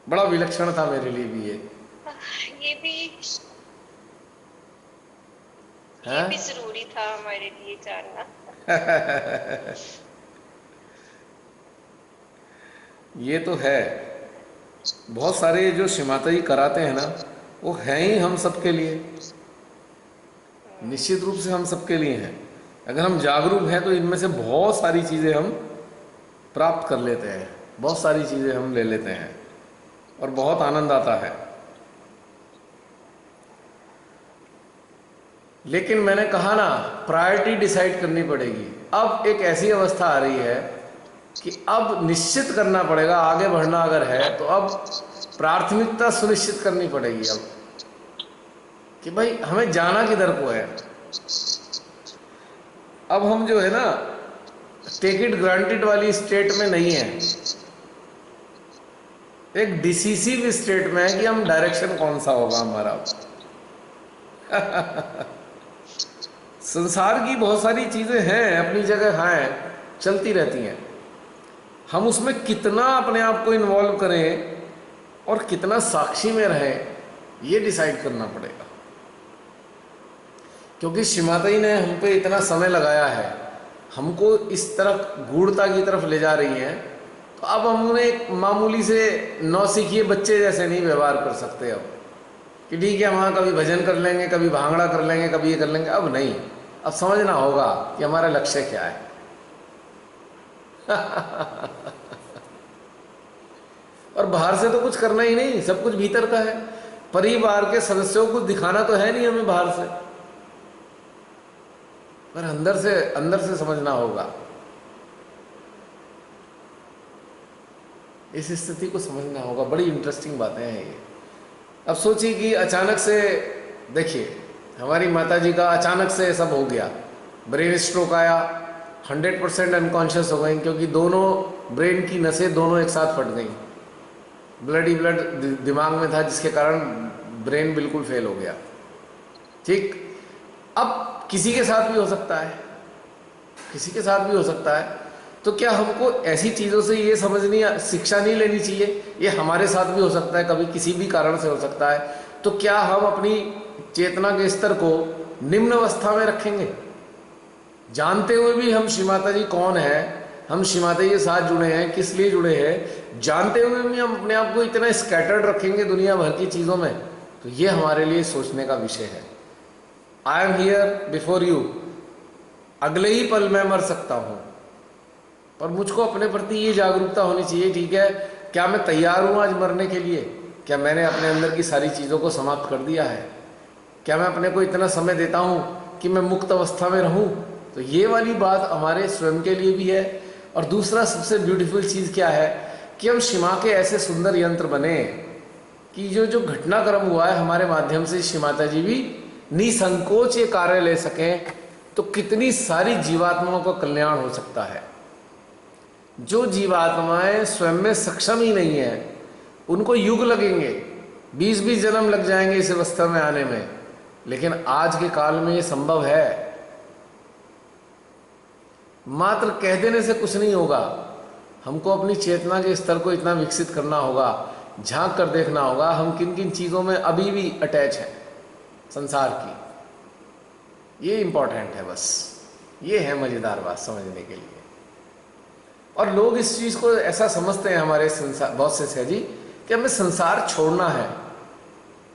बड़ा विलक्षण था मेरे लिए भी ये भी ये है। भी जरूरी था हमारे लिए जानना। ये तो है। बहुत सारे जो श्री माता जी कराते हैं ना, वो हैं ही हम सबके लिए, निश्चित रूप से हम सबके लिए हैं। अगर हम जागरूक हैं तो इनमें से बहुत सारी चीज़ें हम प्राप्त कर लेते हैं, बहुत सारी चीज़ें हम ले लेते हैं, और बहुत आनंद आता है। लेकिन मैंने कहा ना, प्रायोरिटी डिसाइड करनी पड़ेगी। अब एक ऐसी अवस्था आ रही है कि अब निश्चित करना पड़ेगा, आगे बढ़ना अगर है तो अब प्राथमिकता सुनिश्चित करनी पड़ेगी अब, कि भाई हमें जाना किधर को है। अब हम जो है ना, टेक इट ग्रांटेड वाली स्टेट में नहीं है, एक डिसिसिव स्टेट में है कि हम डायरेक्शन कौन सा होगा हमारा। संसार की बहुत सारी चीज़ें हैं, अपनी जगह हैं, चलती रहती हैं। हम उसमें कितना अपने आप को इन्वॉल्व करें और कितना साक्षी में रहें, ये डिसाइड करना पड़ेगा। क्योंकि श्री माता जी ने हम पे इतना समय लगाया है, हमको इस तरफ गूढ़ता की तरफ ले जा रही हैं, तो अब हम उन्हें एक मामूली से नौसिखिए बच्चे जैसे नहीं व्यवहार कर सकते अब, कि ठीक है हम वहाँ कभी भजन कर लेंगे, कभी भांगड़ा कर लेंगे, कभी ये कर लेंगे। अब नहीं, अब समझना होगा कि हमारा लक्ष्य क्या है। और बाहर से तो कुछ करना ही नहीं, सब कुछ भीतर का है। परिवार के सदस्यों को दिखाना तो है नहीं हमें बाहर से, पर अंदर से समझना होगा। इस स्थिति को समझना होगा। बड़ी इंटरेस्टिंग बातें हैं ये। अब सोचिए कि अचानक से, देखिए हमारी माता जी का अचानक से सब हो गया, ब्रेन स्ट्रोक आया, 100% अनकॉन्शियस हो गई, क्योंकि दोनों ब्रेन की नसें दोनों एक साथ फट गई, ब्लड ही ब्लड दिमाग में था, जिसके कारण ब्रेन बिल्कुल फेल हो गया। ठीक, अब किसी के साथ भी हो सकता है, किसी के साथ भी हो सकता है। तो क्या हमको ऐसी चीज़ों से ये शिक्षा नहीं लेनी चाहिए, ये हमारे साथ भी हो सकता है, कभी किसी भी कारण से हो सकता है। तो क्या हम अपनी चेतना के स्तर को निम्न अवस्था में रखेंगे? जानते हुए भी हम श्री माता जी कौन है, हम श्री माता जी के साथ जुड़े हैं, किस लिए जुड़े हैं, जानते हुए भी हम अपने आप को इतना स्कैटर्ड रखेंगे दुनिया भर की चीज़ों में, तो ये हमारे लिए सोचने का विषय है। I am here before you, अगले ही पल मैं मर सकता हूँ, पर मुझको अपने प्रति ये जागरूकता होनी चाहिए, ठीक है, क्या मैं तैयार हूँ आज मरने के लिए? क्या मैंने अपने अंदर की सारी चीज़ों को समाप्त कर दिया है? क्या मैं अपने को इतना समय देता हूँ कि मैं मुक्त अवस्था में रहूँ? तो ये वाली बात हमारे स्वयं के लिए भी है। और दूसरा सबसे ब्यूटीफुल चीज़ क्या है कि हम श्री माँ के ऐसे सुंदर यंत्र बने कि जो जो घटनाक्रम हुआ है हमारे माध्यम से श्री माता जी भी निसंकोच ये कार्य ले सकें, तो कितनी सारी जीवात्माओं का कल्याण हो सकता है। जो जीवात्माएं स्वयं में सक्षम ही नहीं है, उनको युग लगेंगे, 20-20 जन्म लग जाएंगे इस अवस्था में आने में, लेकिन आज के काल में ये संभव है। मात्र कह देने से कुछ नहीं होगा, हमको अपनी चेतना के स्तर को इतना विकसित करना होगा, झांक कर देखना होगा हम किन किन चीज़ों में अभी भी अटैच हैं संसार की। ये इंपॉर्टेंट है, बस ये है मज़ेदार बात समझने के लिए। और लोग इस चीज़ को ऐसा समझते हैं हमारे संसार बहुत से सहजी कि हमें संसार छोड़ना है।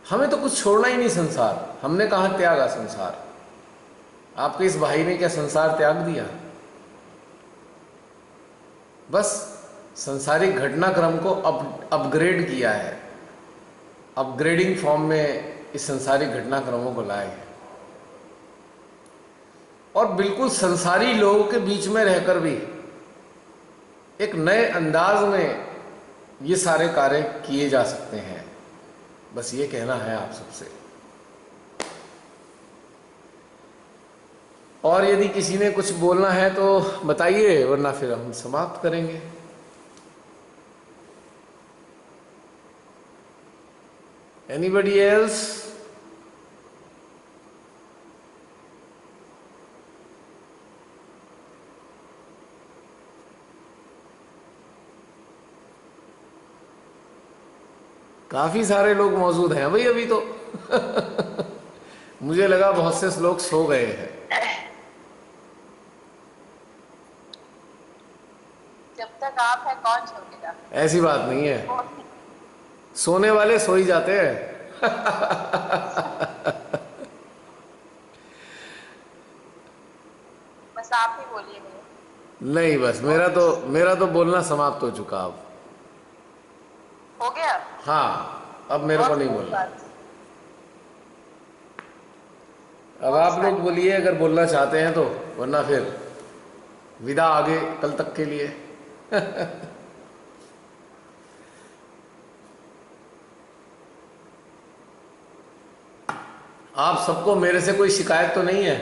हमें तो कुछ छोड़ना ही नहीं संसार, हमने कहाँ त्यागा संसार? आपके इस भाई ने क्या संसार त्याग दिया? बस संसारिक घटनाक्रम को अपग्रेड किया है, अपग्रेडिंग फॉर्म में इस संसारिक घटनाक्रमों को लाए हैं। और बिल्कुल संसारी लोगों के बीच में रहकर भी एक नए अंदाज में ये सारे कार्य किए जा सकते हैं। बस ये कहना है आप सबसे। और यदि किसी ने कुछ बोलना है तो बताइए, वरना फिर हम समाप्त करेंगे। Anybody else? काफी सारे लोग मौजूद हैं भाई अभी तो। मुझे लगा बहुत से लोग सो गए हैं। जब तक आप है कौन सोएगा? ऐसी बात नहीं है, सोने वाले सो ही जाते हैं। बस आप ही बोलिए। नहीं, बस मेरा तो बोलना समाप्त हो चुका अब। हो गया? हाँ, अब मेरे को नहीं बोलना। अब आप लोग बोलिए अगर बोलना चाहते हैं तो, वरना फिर विदा आगे कल तक के लिए। आप सबको मेरे से कोई शिकायत तो नहीं है?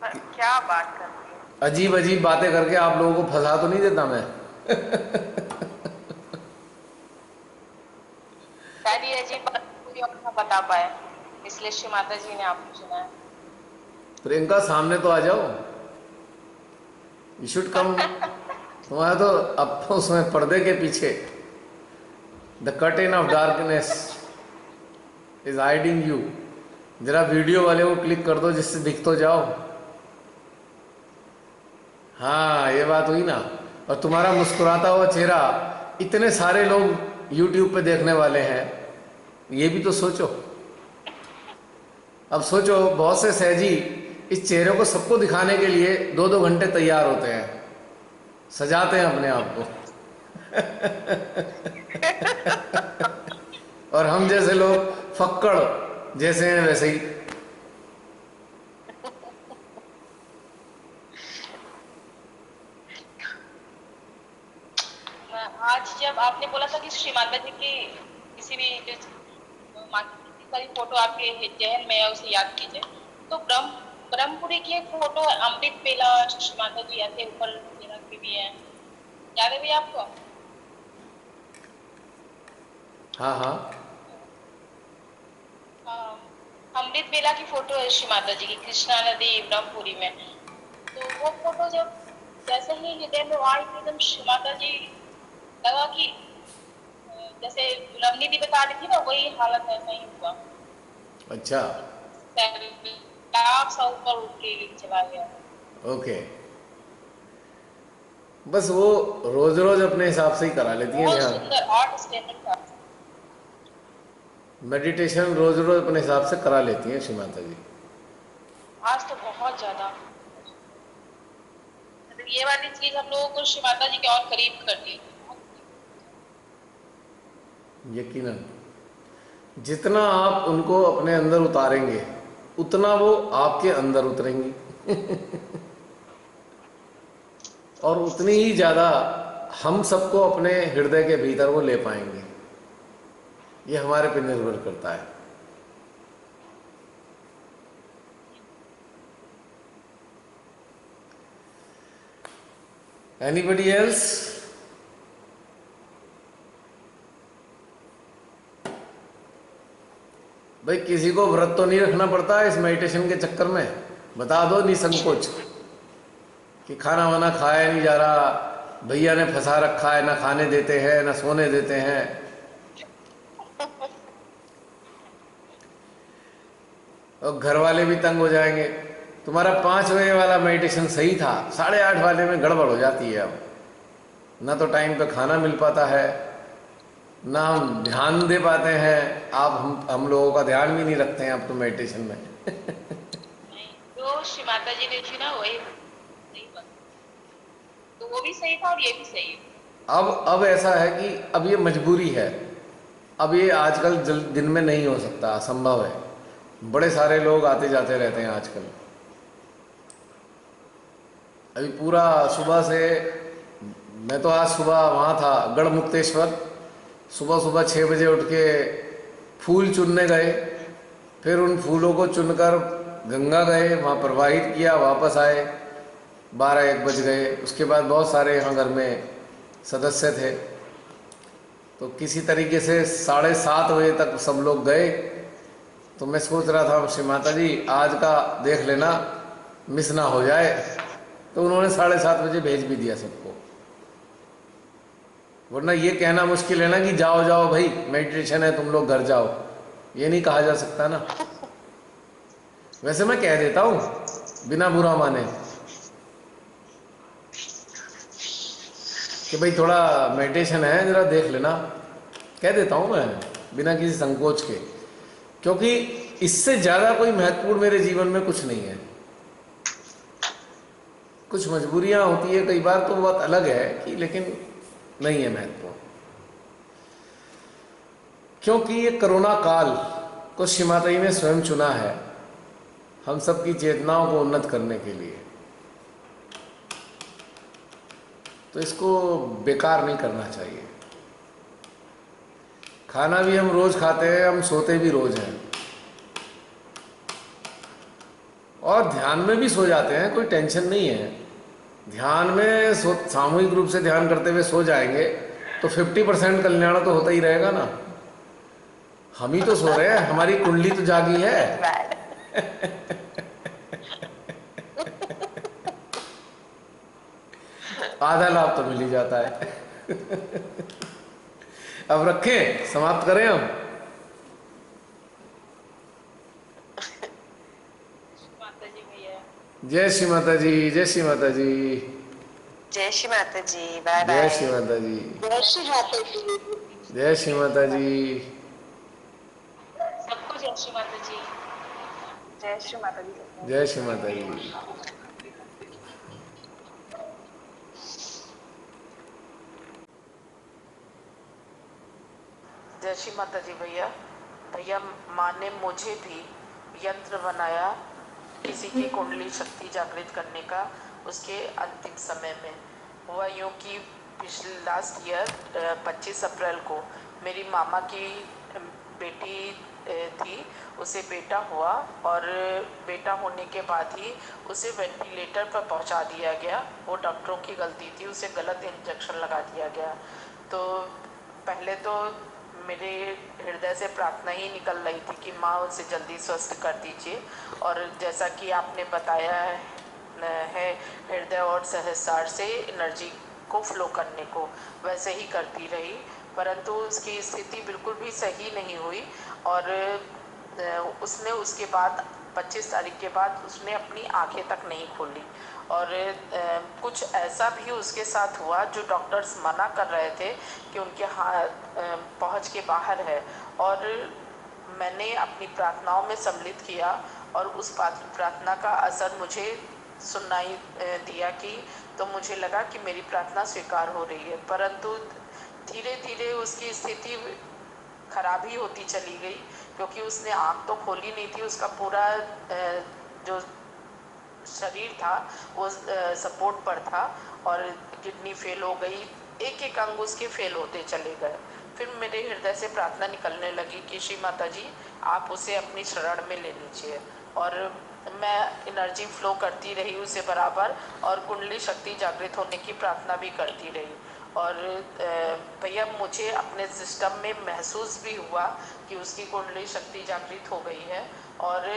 क्या बात कर रही है? अजीब अजीब बातें करके आप लोगों को फंसा तो नहीं देता मैं? शायद ये अजीब बात पूरी और ना बता पाए, इसलिए श्री माता जी ने आपको चुना है। प्रियंका सामने तो आ जाओ, यू शुड कम। तुम्हारा तो अब उसमें पर्दे के पीछे the curtain of darkness is hiding you. जरा वीडियो वाले को क्लिक कर दो जिससे दिख तो जाओ। हाँ, ये बात हुई ना। और तुम्हारा मुस्कुराता हुआ चेहरा इतने सारे लोग YouTube पे देखने वाले हैं, ये भी तो सोचो। अब सोचो, बहुत से सहजी इस चेहरे को सबको दिखाने के लिए 2-2 घंटे तैयार होते हैं, सजाते हैं अपने आप को। और हम जैसे लोग फक्कड़ जैसे हैं वैसे ही। आज जब आपने बोला था कि श्री माता जी की किसी भी सारी फोटो आपके जहन में है उसे याद कीजिए, तो ब्रह्मपुरी की एक फोटो है, अमृत बेला श्री माता जी ऐसे ऊपर रखी हुई है, याद है भी आपको? हाँ हाँ, अमृत बेला की फोटो है श्री माता जी की, कृष्णा नदी ब्रह्मपुरी में। तो वो फोटो जब जैसे ही हृदय में आई, एकदम श्री माता जी लगा कि जैसे रमनी दी बता रही थी ना, वही हालत ऐसा ही हुआ। अच्छा, सैलाब सा ऊपर उठ के चला गया। ओके। बस वो रोज रोज अपने हिसाब से ही करा लेती हैं बहुत ध्यान। सुंदर आर्ट स्टैंडर्ड था। मेडिटेशन रोज रोज अपने हिसाब से करा लेती हैं श्री माता जी। आज तो बहुत ज्यादा, मतलब ये वाली चीज हम लोगों को श्री माता जी के और करीब कर दी। यकीनन जितना आप उनको अपने अंदर उतारेंगे उतना वो आपके अंदर उतरेंगी और उतनी ही ज़्यादा हम सबको अपने हृदय के भीतर वो ले पाएंगे। ये हमारे पे निर्भर करता है। Anybody else? भाई किसी को व्रत तो नहीं रखना पड़ता इस मेडिटेशन के चक्कर में। बता दो निसंकोच कि खाना वाना खाया नहीं जा रहा, भैया ने फंसा रखा है, ना खाने देते हैं ना सोने देते हैं। और घर वाले भी तंग हो जाएंगे। तुम्हारा 5 बजे वाला मेडिटेशन सही था, 8:30 वाले में गड़बड़ हो जाती है। अब ना तो टाइम पे खाना मिल पाता है, ना हम ध्यान दे पाते हैं। आप हम लोगों का ध्यान भी नहीं रखते हैं अब तो मेडिटेशन में नहीं, जो श्री माता जी ने थी ना वही सही बात। तो वो भी सही था और ये भी सही है। अब ऐसा है कि अब ये मजबूरी है। अब ये आजकल दिन में नहीं हो सकता, असंभव है। बड़े सारे लोग आते जाते रहते हैं आजकल। अभी पूरा सुबह से, मैं तो आज सुबह वहाँ था गढ़मुक्तेश्वर, सुबह सुबह 6 बजे उठ के फूल चुनने गए, फिर उन फूलों को चुनकर गंगा गए, वहाँ प्रवाहित किया, वापस आए, 12-1 बज गए। उसके बाद बहुत सारे यहाँ घर में सदस्य थे, तो किसी तरीके से 7:30 बजे तक सब लोग गए। तो मैं सोच रहा था श्री माता जी आज का देख लेना मिस ना हो जाए, तो उन्होंने 7:30 बजे भेज भी दिया सबको। वरना ये कहना मुश्किल है ना कि जाओ जाओ भाई मेडिटेशन है तुम लोग घर जाओ, ये नहीं कहा जा सकता ना। वैसे मैं कह देता हूँ बिना बुरा माने कि भाई थोड़ा मेडिटेशन है ज़रा देख लेना, कह देता हूँ मैं बिना किसी संकोच के, क्योंकि इससे ज़्यादा कोई महत्वपूर्ण मेरे जीवन में कुछ नहीं है। कुछ मजबूरियाँ होती है कई बार, तो बहुत अलग है कि, लेकिन नहीं है महत्वपूर्ण। क्योंकि ये कोरोना काल को श्री माता जी ने स्वयं चुना है हम सबकी चेतनाओं को उन्नत करने के लिए, तो इसको बेकार नहीं करना चाहिए। खाना भी हम रोज खाते हैं, हम सोते भी रोज हैं, और ध्यान में भी सो जाते हैं, कोई टेंशन नहीं है। ध्यान में सामूहिक रूप से ध्यान करते हुए सो जाएंगे तो 50% कल्याण तो होता ही रहेगा ना। हम ही तो सो रहे हैं, हमारी कुंडली तो जागी है आधा लाभ तो मिल ही जाता है अब रखें, समाप्त करें हम। माता जी भैया, जय श्री माता जी, जय श्री माता जी, जय श्री माता जी, बाय जय बाय। श्री माता जी, जय श्री माता जी। जय श्री माता जी। सबको जय श्री माता जी। जय श्री माता जी। जय श्री माता जी। जय श्री माता जी भैया। भैया माँ ने मुझे भी यंत्र बनाया किसी की कुंडली शक्ति जागृत करने का। उसके अंतिम समय में हुआ यूँ कि पिछले लास्ट ईयर 25 अप्रैल को मेरी मामा की बेटी थी, उसे बेटा हुआ, और बेटा होने के बाद ही उसे वेंटिलेटर पर पहुंचा दिया गया। वो डॉक्टरों की गलती थी, उसे गलत इंजेक्शन लगा दिया गया। तो पहले तो मेरे हृदय से प्रार्थना ही निकल रही थी कि माँ उसे जल्दी स्वस्थ कर दीजिए, और जैसा कि आपने बताया है हृदय और सहस्रार से एनर्जी को फ्लो करने को, वैसे ही करती रही। परंतु उसकी स्थिति बिल्कुल भी सही नहीं हुई और उसने उसके बाद 25 तारीख के बाद उसने अपनी आंखें तक नहीं खोली और कुछ ऐसा भी उसके साथ हुआ जो डॉक्टर्स मना कर रहे थे कि उनके पहुंच के बाहर है और मैंने अपनी प्रार्थनाओं में सम्मिलित किया और उस प्रार्थना का असर मुझे सुनाई दिया कि तो मुझे लगा कि मेरी प्रार्थना स्वीकार हो रही है, परंतु धीरे धीरे उसकी स्थिति खराब ही होती चली गई क्योंकि उसने आँख तो खोली नहीं थी, उसका पूरा जो शरीर था वो सपोर्ट पर था और किडनी फेल हो गई, एक एक अंग उसके फेल होते चले गए। फिर मेरे हृदय से प्रार्थना निकलने लगी कि श्री माता जी आप उसे अपनी शरण में ले लीजिए और मैं एनर्जी फ्लो करती रही उसे बराबर और कुंडली शक्ति जागृत होने की प्रार्थना भी करती रही और भैया मुझे अपने सिस्टम में महसूस भी हुआ कि उसकी कुंडली शक्ति जागृत हो गई है और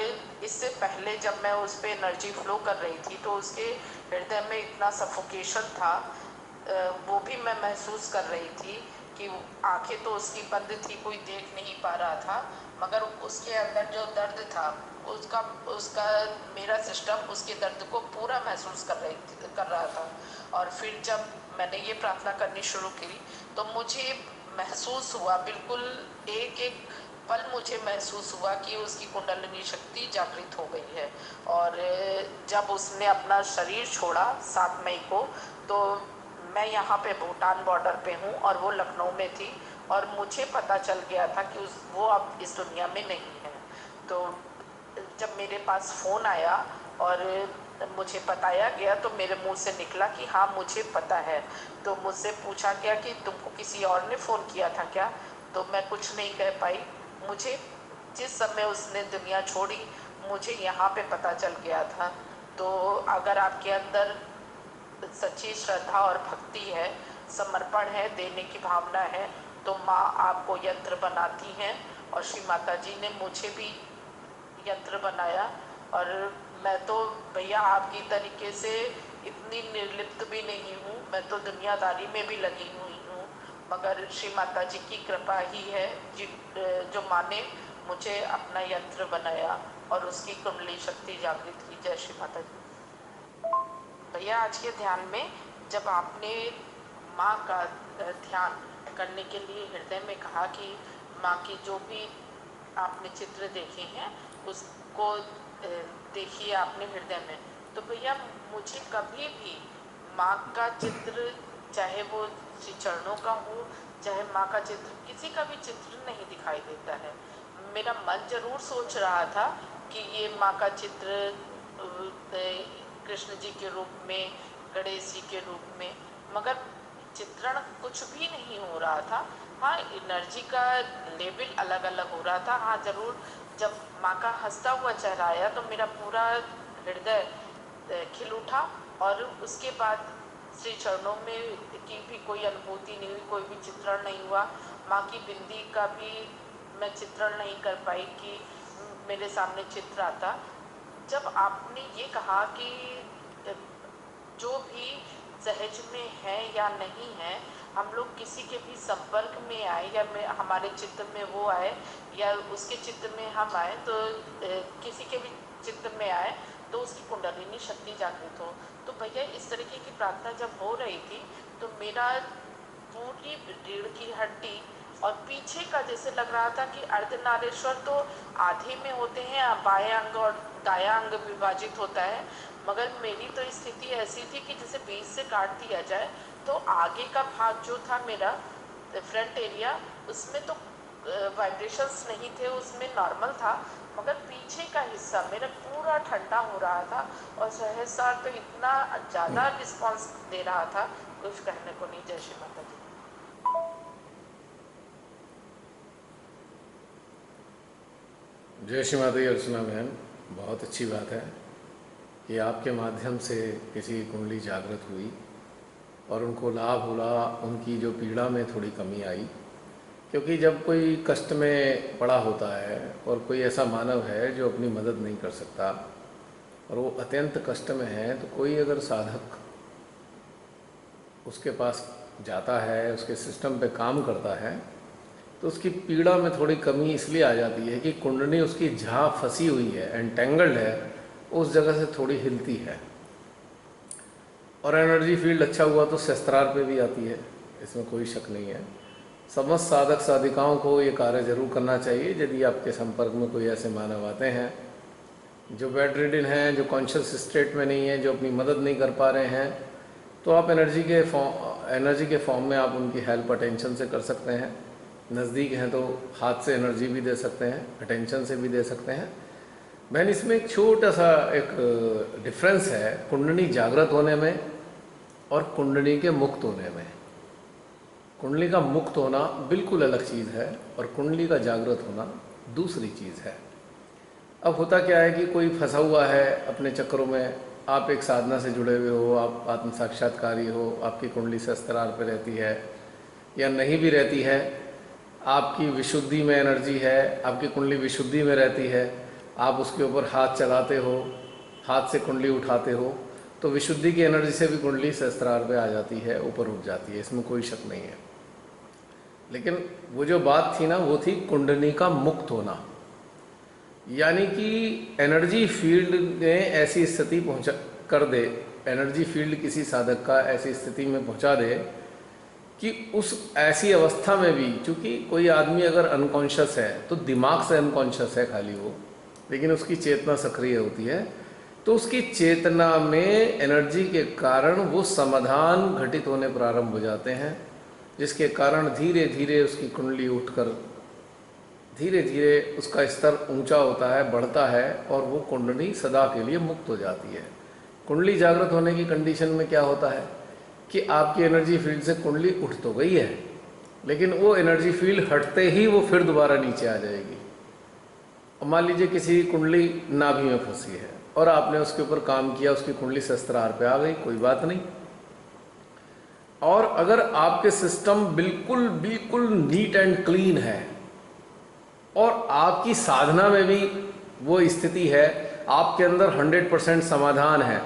इससे पहले जब मैं उस पर एनर्जी फ्लो कर रही थी तो उसके हृदय में इतना सफोकेशन था, वो भी मैं महसूस कर रही थी कि आंखें तो उसकी बंद थी, कोई देख नहीं पा रहा था, मगर उसके अंदर जो दर्द था उसका मेरा सिस्टम उसके दर्द को पूरा महसूस कर रहा था। और फिर जब मैंने ये प्रार्थना करनी शुरू की तो मुझे महसूस हुआ, बिल्कुल एक एक पल मुझे महसूस हुआ कि उसकी कुंडलिनी शक्ति जागृत हो गई है। और जब उसने अपना शरीर छोड़ा 7 मई को तो मैं यहाँ पे भूटान बॉर्डर पे हूँ और वो लखनऊ में थी और मुझे पता चल गया था कि वो अब इस दुनिया में नहीं है। तो जब मेरे पास फ़ोन आया और मुझे बताया गया तो मेरे मुंह से निकला कि हाँ मुझे पता है। तो मुझसे पूछा गया कि तुमको किसी और ने फ़ोन किया था क्या, तो मैं कुछ नहीं कह पाई। मुझे जिस समय उसने दुनिया छोड़ी मुझे यहाँ पे पता चल गया था। तो अगर आपके अंदर सच्ची श्रद्धा और भक्ति है, समर्पण है, देने की भावना है तो माँ आपको यंत्र बनाती हैं और श्री माता जी ने मुझे भी यंत्र बनाया। और मैं तो भैया आपकी तरीके से इतनी निर्लिप्त भी नहीं हूँ, मैं तो दुनियादारी में भी लगी हुई हूँ, मगर श्री माता जी की कृपा ही है जो माँ ने मुझे अपना यंत्र बनाया और उसकी कुंडली शक्ति जागृत की। जय श्री माता जी। भैया आज के ध्यान में जब आपने माँ का ध्यान करने के लिए हृदय में कहा कि माँ की जो भी आपने चित्र देखे हैं उसको देखिए आपने हृदय में, तो भैया मुझे कभी भी माँ का चित्र, चाहे वो श्री चरणों का हो चाहे माँ का चित्र, किसी का भी चित्र नहीं दिखाई देता है। मेरा मन जरूर सोच रहा था कि ये माँ का चित्र कृष्ण जी के रूप में, गणेश जी के रूप में, मगर चित्रण कुछ भी नहीं हो रहा था। हाँ एनर्जी का लेवल अलग अलग हो रहा था। हाँ ज़रूर जब माँ का हंसता हुआ चेहरा आया तो मेरा पूरा हृदय खिल उठा और उसके बाद श्री चरणों में की भी कोई अनुभूति नहीं हुई, कोई भी चित्रण नहीं हुआ। माँ की बिंदी का भी मैं चित्रण नहीं कर पाई कि मेरे सामने चित्र आता। जब आपने ये कहा कि जो भी सहज में है या नहीं है, हम लोग किसी के भी संपर्क में आए या हमारे चित्र में वो आए या उसके चित्र में हम आए, तो किसी के भी चित्र में आए तो उसकी कुंडलिनी शक्ति जागृत हो। तो भैया इस तरीके की प्रार्थना जब हो रही थी तो मेरा पूरी रीढ़ की हड्डी और पीछे का जैसे लग रहा था कि अर्धनारेश्वर तो आधे में होते हैं, बायां अंग और दायां अंग विभाजित होता है, मगर मेरी तो स्थिति ऐसी थी कि जैसे बीच से काट दिया जाए। तो आगे का भाग जो था मेरा फ्रंट एरिया, उसमें तो वाइब्रेशंस नहीं थे, उसमें नॉर्मल था, मगर पीछे का हिस्सा मेरा पूरा ठंडा हो रहा था और सहसा तो इतना ज़्यादा रिस्पांस दे रहा था कुछ कहने को नहीं। जय श्री माता जी। जय श्री माता जी। अर्चना बहन, बहुत अच्छी बात है कि आपके माध्यम से किसी की कुंडली जागृत हुई और उनको लाभ हुआ, उनकी जो पीड़ा में थोड़ी कमी आई। क्योंकि जब कोई कष्ट में पड़ा होता है और कोई ऐसा मानव है जो अपनी मदद नहीं कर सकता और वो अत्यंत कष्ट में है, तो कोई अगर साधक उसके पास जाता है, उसके सिस्टम पे काम करता है, तो उसकी पीड़ा में थोड़ी कमी इसलिए आ जाती है कि कुंडली उसकी जहाँ फंसी हुई है, एंटेंगल्ड है, उस जगह से थोड़ी हिलती है। और एनर्जी फील्ड अच्छा हुआ तो सहस्त्रार पे भी आती है, इसमें कोई शक नहीं है। समस्त साधक साधिकाओं को ये कार्य जरूर करना चाहिए। यदि आपके संपर्क में कोई ऐसे मानव आते हैं जो बेड रिडन हैं, जो कॉन्शियस स्टेट में नहीं है, जो अपनी मदद नहीं कर पा रहे हैं, तो आप एनर्जी के फॉर्म में आप उनकी हेल्प अटेंशन से कर सकते हैं। नज़दीक हैं तो हाथ से एनर्जी भी दे सकते हैं, अटेंशन से भी दे सकते हैं। बहन, इसमें एक छोटा सा एक डिफरेंस है कुंडली जागृत होने में और कुंडली के मुक्त होने में। कुंडली का मुक्त होना बिल्कुल अलग चीज़ है और कुंडली का जागृत होना दूसरी चीज़ है। अब होता क्या है कि कोई फंसा हुआ है अपने चक्रों में, आप एक साधना से जुड़े हुए हो, आप आत्म साक्षात्कारी हो, आपकी कुंडली सहस्त्रार पे रहती है या नहीं भी रहती है, आपकी विशुद्धि में एनर्जी है, आपकी कुंडली विशुद्धि में रहती है, आप उसके ऊपर हाथ चलाते हो, हाथ से कुंडली उठाते हो, तो विशुद्धि की एनर्जी से भी कुंडली सहस्त्रार पे आ जाती है, ऊपर उठ जाती है, इसमें कोई शक नहीं है। लेकिन वो जो बात थी ना, वो थी कुंडली का मुक्त होना, यानी कि एनर्जी फील्ड ने ऐसी स्थिति पहुंचा कर दे, एनर्जी फील्ड किसी साधक का ऐसी स्थिति में पहुंचा दे कि उस ऐसी अवस्था में भी, चूंकि कोई आदमी अगर अनकॉन्शियस है तो दिमाग से अनकॉन्शियस है खाली वो, लेकिन उसकी चेतना सक्रिय होती है, तो उसकी चेतना में एनर्जी के कारण वो समाधान घटित होने प्रारंभ हो जाते हैं, जिसके कारण धीरे धीरे उसकी कुंडली उठकर धीरे धीरे उसका स्तर ऊंचा होता है, बढ़ता है, और वो कुंडली सदा के लिए मुक्त हो जाती है। कुंडली जागृत होने की कंडीशन में क्या होता है कि आपकी एनर्जी फील्ड से कुंडली उठ तो गई है, लेकिन वो एनर्जी फील्ड हटते ही वो फिर दोबारा नीचे आ जाएगी। और मान लीजिए किसी कुंडली नाभि में फंसी है और आपने उसके ऊपर काम किया, उसकी कुंडली सहस्त्रार पे आ गई, कोई बात नहीं। और अगर आपके सिस्टम बिल्कुल बिल्कुल नीट एंड क्लीन है और आपकी साधना में भी वो स्थिति है, आपके अंदर 100% समाधान है,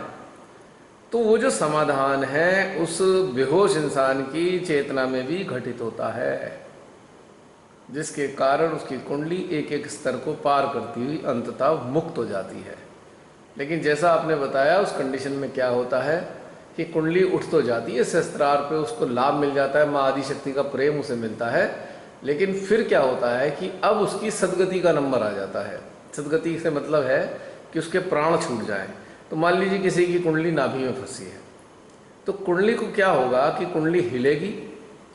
तो वो जो समाधान है उस बेहोश इंसान की चेतना में भी घटित होता है, जिसके कारण उसकी कुंडली एक एक स्तर को पार करती हुई अंततः मुक्त हो जाती है। लेकिन जैसा आपने बताया, उस कंडीशन में क्या होता है कि कुंडली उठ तो जाती है सहस्त्रार पे, उसको लाभ मिल जाता है, माँ आदिशक्ति का प्रेम उसे मिलता है, लेकिन फिर क्या होता है कि अब उसकी सदगति का नंबर आ जाता है। सदगति से मतलब है कि उसके प्राण छूट जाएं। तो मान लीजिए किसी की कुंडली नाभि में फंसी है, तो कुंडली को क्या होगा कि कुंडली हिलेगी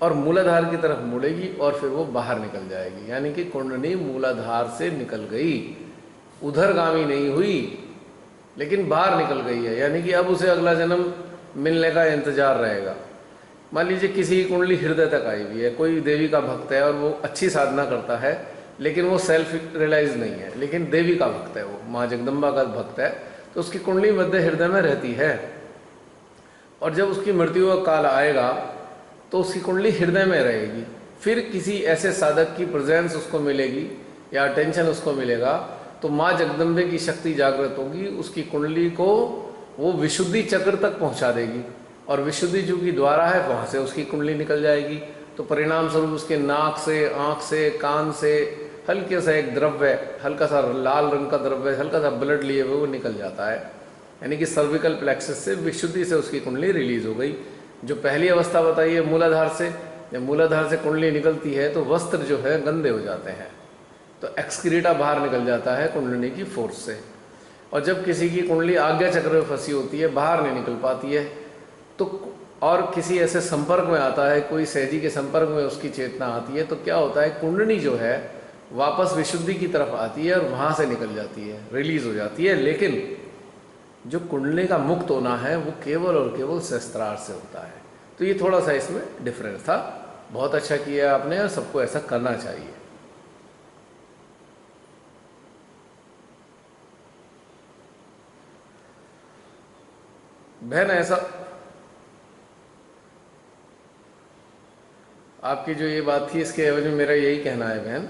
और मूलाधार की तरफ मुड़ेगी और फिर वो बाहर निकल जाएगी, यानी कि कुंडली मूलाधार से निकल गई, उधरगामी नहीं हुई, लेकिन बाहर निकल गई है, यानी कि अब उसे अगला जन्म मिलने का इंतजार रहेगा। मान लीजिए किसी की कुंडली हृदय तक आई हुई है, कोई देवी का भक्त है और वो अच्छी साधना करता है, लेकिन वो सेल्फ रियलाइज नहीं है, लेकिन देवी का भक्त है, वो माँ जगदम्बा का भक्त है, तो उसकी कुंडली मध्य हृदय में रहती है। और जब उसकी मृत्यु का काल आएगा तो उसकी कुंडली हृदय में रहेगी। फिर किसी ऐसे साधक की प्रेजेंस उसको मिलेगी या अटेंशन उसको मिलेगा, तो माँ जगदम्बे की शक्ति जागृत होगी, उसकी कुंडली को वो विशुद्धि चक्र तक पहुंचा देगी, और विशुद्धि जो की द्वारा है वहाँ से उसकी कुंडली निकल जाएगी। तो परिणाम स्वरूप उसके नाक से, आँख से, कान से हल्के सा एक द्रव्य, हल्का सा लाल रंग का द्रव्य, हल्का सा ब्लड लिए हुए वो निकल जाता है, यानी कि सर्विकल प्लेक्सस से विशुद्धि से उसकी कुंडली रिलीज हो गई। जो पहली अवस्था बताई है मूलाधार से, जब मूलाधार से कुंडली निकलती है तो वस्त्र जो है गंदे हो जाते हैं, तो एक्सक्रीटा बाहर निकल जाता है कुंडली की फोर्स से। और जब किसी की कुंडली आज्ञा चक्र में फंसी होती है, बाहर नहीं निकल पाती है, तो और किसी ऐसे संपर्क में आता है, कोई सहजी के संपर्क में उसकी चेतना आती है, तो क्या होता है, कुंडली जो है वापस विशुद्धि की तरफ आती है और वहाँ से निकल जाती है, रिलीज हो जाती है। लेकिन जो कुंडली का मुक्त होना है वो केवल और केवल सहस्त्रार से होता है। तो ये थोड़ा सा इसमें डिफरेंस था। बहुत अच्छा किया आपने, और सबको ऐसा करना चाहिए। बहन, ऐसा आपकी जो ये बात थी, इसके एवज में मेरा यही कहना है बहन,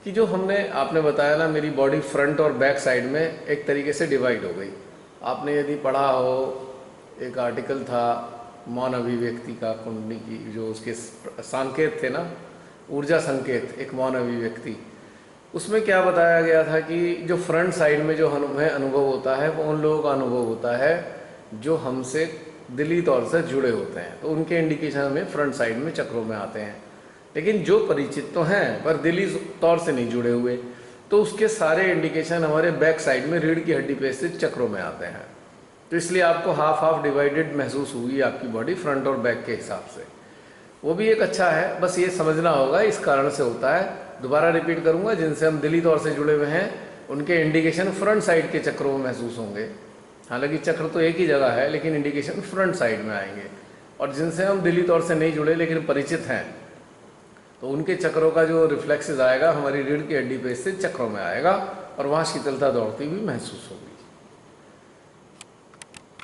कि जो आपने बताया ना, मेरी बॉडी फ्रंट और बैक साइड में एक तरीके से डिवाइड हो गई। आपने यदि पढ़ा हो, एक आर्टिकल था मौन अभिव्यक्ति का, कुंडली की जो उसके संकेत थे ना, ऊर्जा संकेत, एक मौन अभिव्यक्ति, उसमें क्या बताया गया था कि जो फ्रंट साइड में जो हमें अनुभव होता है वो उन लोगों का अनुभव होता है जो हमसे दिली तौर से जुड़े होते हैं, तो उनके इंडिकेशन हमें फ्रंट साइड में चक्रों में आते हैं। लेकिन जो परिचित तो हैं पर दिली तौर से नहीं जुड़े हुए, तो उसके सारे इंडिकेशन हमारे बैक साइड में रीढ़ की हड्डी पे स्थित चक्रों में आते हैं। तो इसलिए आपको हाफ हाफ डिवाइडेड महसूस हुई आपकी बॉडी फ्रंट और बैक के हिसाब से, वो भी एक अच्छा है। बस ये समझना होगा इस कारण से होता है। दोबारा रिपीट करूंगा, जिनसे हम दिली तौर से जुड़े हुए हैं उनके इंडिकेशन फ्रंट साइड के चक्रों में महसूस होंगे। हालांकि चक्र तो एक ही जगह है लेकिन इंडिकेशन फ्रंट साइड में आएंगे। और जिनसे हम दिली तौर से नहीं जुड़े लेकिन परिचित हैं, तो उनके चक्रों का जो रिफ्लेक्सेस आएगा हमारी रीढ़ की हड्डी पे स्थित चक्रों में आएगा और वहाँ शीतलता दौड़ती हुई महसूस होगी।